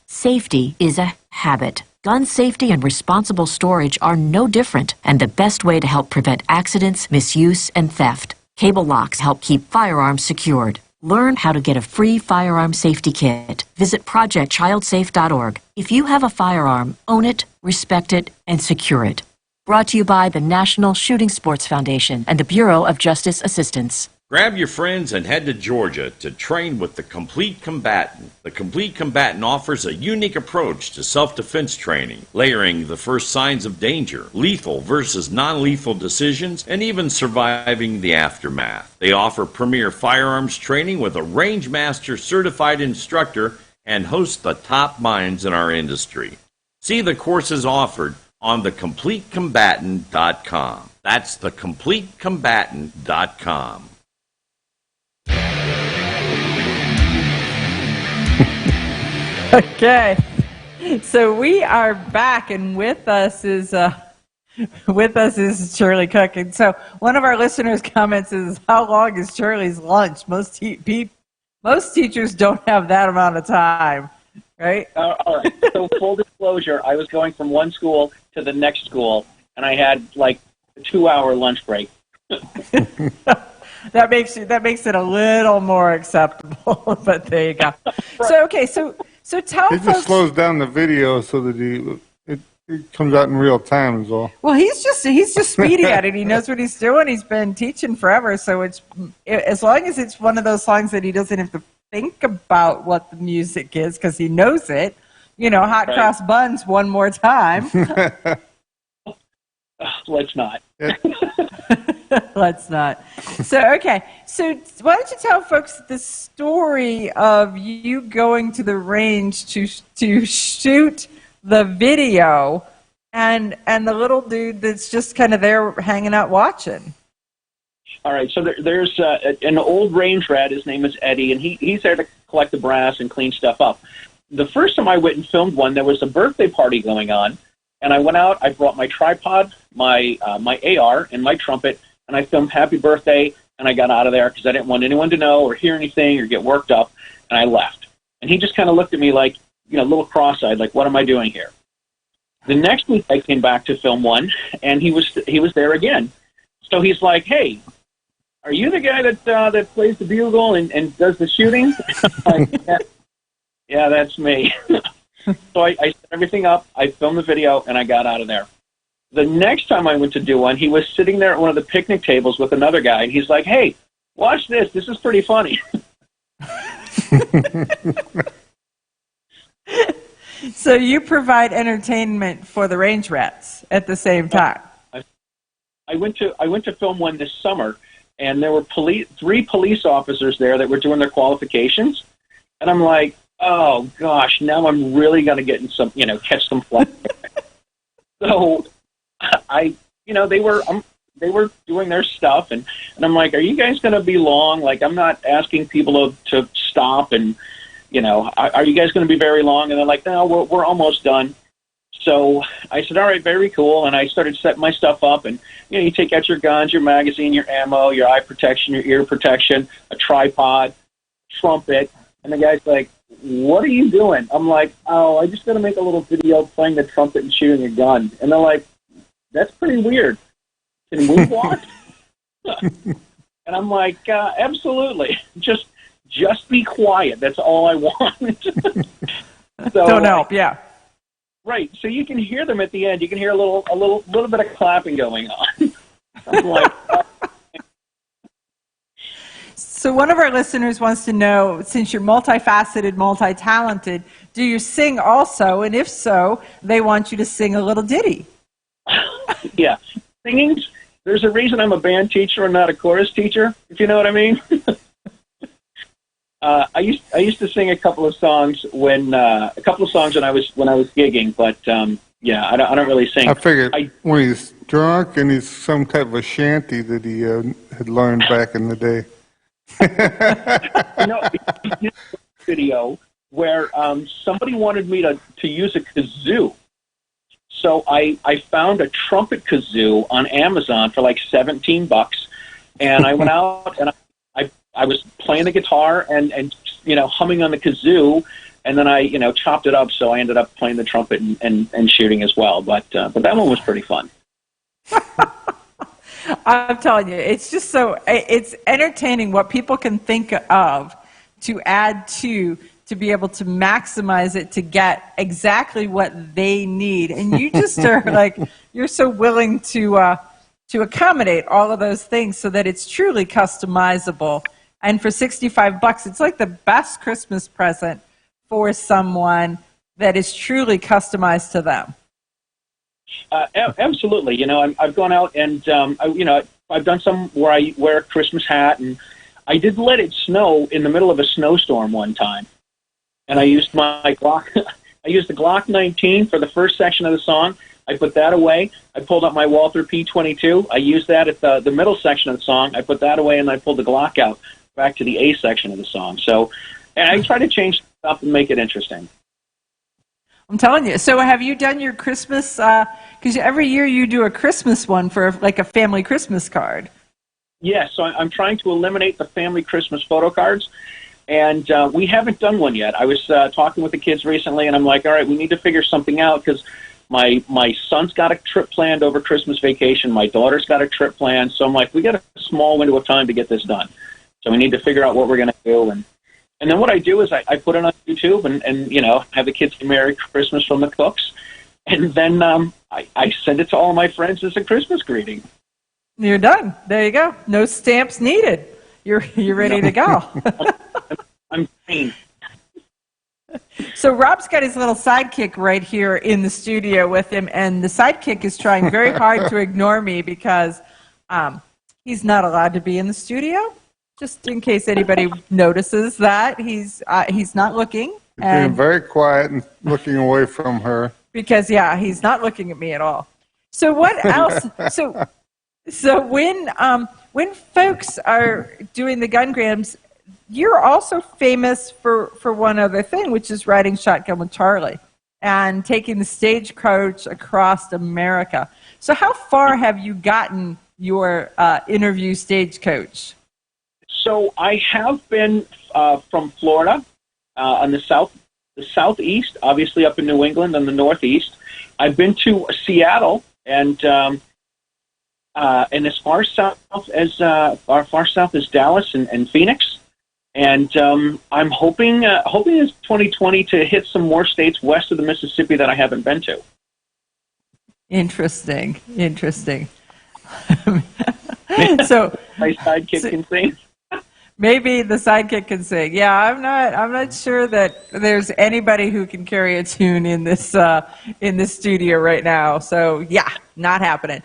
Safety is a habit. Gun safety and responsible storage are no different, and the best way to help prevent accidents, misuse, and theft. Cable locks help keep firearms secured. Learn how to get a free firearm safety kit. Visit projectchildsafe.org. If you have a firearm, own it, respect it, and secure it. Brought to you by the National Shooting Sports Foundation and the Bureau of Justice Assistance. Grab your friends and head to Georgia to train with the Complete Combatant. The Complete Combatant offers a unique approach to self-defense training, layering the first signs of danger, lethal versus non-lethal decisions, and even surviving the aftermath. They offer premier firearms training with a range master certified instructor and host the top minds in our industry. See the courses offered on thecompletecombatant.com. That's thecompletecombatant.com. Okay, so we are back, and with us is Charlie Cook. And so one of our listeners' comments is, "How long is Charlie's lunch?" Most teachers don't have that amount of time, right? All right. So full disclosure, I was going from one school to the next school, and I had like a 2-hour lunch break. That makes it a little more acceptable, but there you go. So okay, so tell It folks. just slows down the video so that it comes out in real time is all. Well, he's just speedy at it. He knows what he's doing. He's been teaching forever, so it's as long as it's one of those songs that he doesn't have to think about what the music is because he knows it. Hot Right. cross buns one more time. Let's not. Let's not. So, okay. So why don't you tell folks the story of you going to the range to shoot the video and the little dude that's just kind of there hanging out watching? All right, so there's an old range rat. His name is Eddie, and he's there to collect the brass and clean stuff up. The first time I went and filmed one, there was a birthday party going on, and I went out. I brought my tripod, my AR, and my trumpet, and I filmed Happy Birthday, and I got out of there because I didn't want anyone to know or hear anything or get worked up, and I left. And he just kind of looked at me like, a little cross-eyed, like, what am I doing here? The next week I came back to film one, and he was there again. So he's like, hey, are you the guy that plays the bugle and does the shooting? Like, yeah, that's me. So I set everything up, I filmed the video, and I got out of there. The next time I went to do one, he was sitting there at one of the picnic tables with another guy, and he's like, hey, watch this. This is pretty funny. So you provide entertainment for the range rats at the same time. I went to film one this summer, and there were 3 police officers there that were doing their qualifications, and I'm like, oh gosh, now I'm really going to get in some, catch some flack. So I they were doing their stuff, and I'm like, are you guys going to be long? Like, I'm not asking people to stop, and are you guys going to be very long? And they're like, no, we're almost done. So I said, all right, very cool. And I started setting my stuff up, and you take out your guns, your magazine, your ammo, your eye protection, your ear protection, a tripod, trumpet. And the guy's like, what are you doing? I'm like, oh, I just got to make a little video playing the trumpet and shooting a gun. And they're like, that's pretty weird. Can we watch? And I'm like, absolutely. Just be quiet. That's all I want. So, don't help, yeah. Right. So you can hear them at the end. You can hear a little bit of clapping going on. I'm like, So one of our listeners wants to know, since you're multifaceted, multi-talented, do you sing also? And if so, they want you to sing a little ditty. Yeah. Singing, there's a reason I'm a band teacher and not a chorus teacher, if you know what I mean. I used to sing a couple of songs when I was gigging, but I don't really sing. I figured when he's drunk and he's some type of a shanty that he had learned back in the day. Video where somebody wanted me to use a kazoo. So I found a trumpet kazoo on Amazon for like $17, and I went out and I was playing the guitar and humming on the kazoo, and then I chopped it up, so I ended up playing the trumpet and shooting as well. But that one was pretty fun. I'm telling you, it's just it's entertaining what people can think of to add to be able to maximize it to get exactly what they need. And you just are like, you're so willing to accommodate all of those things so that it's truly customizable. And for $65, it's like the best Christmas present for someone that is truly customized to them. Absolutely. I've gone out and, I've done some where I wear a Christmas hat, and I did let it snow in the middle of a snowstorm one time. And I used my Glock, I used the Glock 19 for the first section of the song. I put that away. I pulled up my Walther P22. I used that at the middle section of the song. I put that away, and I pulled the Glock out back to the A section of the song. So, and I try to change stuff and make it interesting. I'm telling you. So have you done your Christmas, because every year you do a Christmas one for like a family Christmas card. Yes, so I'm trying to eliminate the family Christmas photo cards, and we haven't done one yet. I was talking with the kids recently, and I'm like, all right, we need to figure something out, because my son's got a trip planned over Christmas vacation. My daughter's got a trip planned. So I'm like, we got a small window of time to get this done. So we need to figure out what we're going to do. And then what I do is I put it on YouTube and have the kids say Merry Christmas from the Cooks. And then I send it to all my friends as a Christmas greeting. You're done. There you go. No stamps needed. You're ready to go. I'm clean. So Rob's got his little sidekick right here in the studio with him, and the sidekick is trying very hard to ignore me because he's not allowed to be in the studio. Just in case anybody notices that he's not looking. Being very quiet and looking away from her. Because he's not looking at me at all. So what else? So when folks are doing the gun grams, you're also famous for one other thing, which is riding shotgun with Charlie and taking the stagecoach across America. So how far have you gotten your interview stagecoach? So I have been from Florida on the southeast, obviously up in New England on the northeast. I've been to Seattle and as far south as Dallas and Phoenix. And I'm hoping in 2020 to hit some more states west of the Mississippi that I haven't been to. Interesting. So my sidekick can sing. Maybe the sidekick can sing. Yeah, I'm not sure that there's anybody who can carry a tune in this studio right now. So not happening.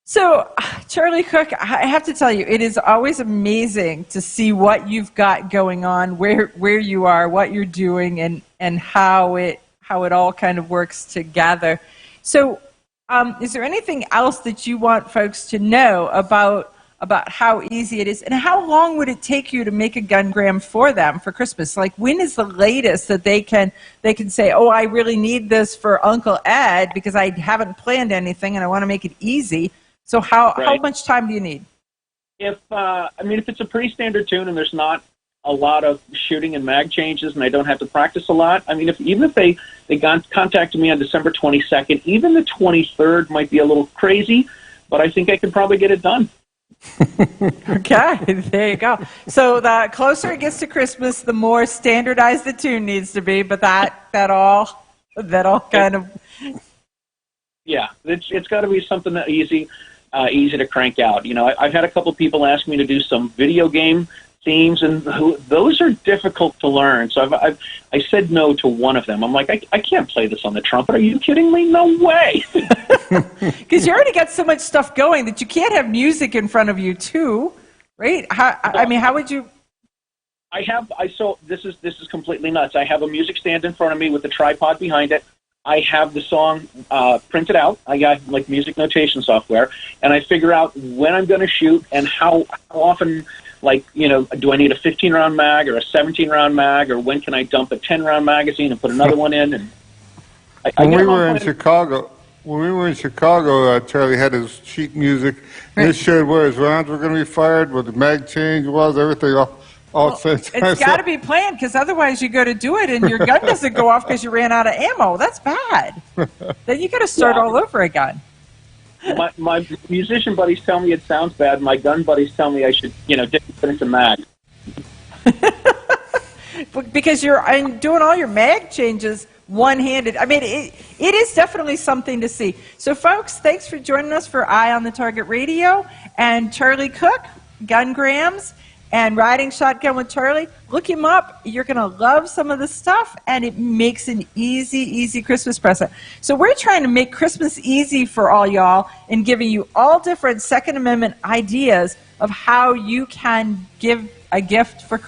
So, Charlie Cook, I have to tell you, it is always amazing to see what you've got going on, where you are, what you're doing, and how it all kind of works together. So, Is there anything else that you want folks to know about how easy it is, and how long would it take you to make a gungram for them for Christmas? Like, when is the latest that they can say, oh, I really need this for Uncle Ed because I haven't planned anything and I want to make it easy. So how much time do you need? If it's a pretty standard tune and there's not a lot of shooting and mag changes and I don't have to practice a lot, I mean, even if they contacted me on December 22nd, even the 23rd might be a little crazy, but I think I could probably get it done. Okay, there you go. So the closer it gets to Christmas, the more standardized the tune needs to be, but that all kind of... Yeah, it's got to be something that easy to crank out. You know, I've had a couple of people ask me to do some video game themes, and those are difficult to learn. So I said no to one of them. I'm like, I can't play this on the trumpet. Are you kidding me? No way. Because you already got so much stuff going that you can't have music in front of you too, right? How would you? So this is completely nuts. I have a music stand in front of me with a tripod behind it. I have the song printed out. I got like music notation software, and I figure out when I'm going to shoot and how often. Like, you know, do I need a 15-round mag or a 17-round mag, or when can I dump a 10-round magazine and put another one in? And when we were in Chicago, Charlie had his sheet music. And it showed where his rounds were going to be fired, what the mag change was, everything all set. It's got to be planned, because otherwise you go to do it and your gun doesn't go off because you ran out of ammo. That's bad. Then you got to start all over again. My musician buddies tell me it sounds bad. My gun buddies tell me I should, dip it into mag. Because you're doing all your mag changes one-handed. I mean, it is definitely something to see. So, folks, thanks for joining us for Eye on the Target Radio. And Charlie Cook, Gungrams, and Riding Shotgun with Charlie. Look him up. You're going to love some of the stuff, and it makes an easy Christmas present. So we're trying to make Christmas easy for all y'all and giving you all different Second Amendment ideas of how you can give a gift for Christmas.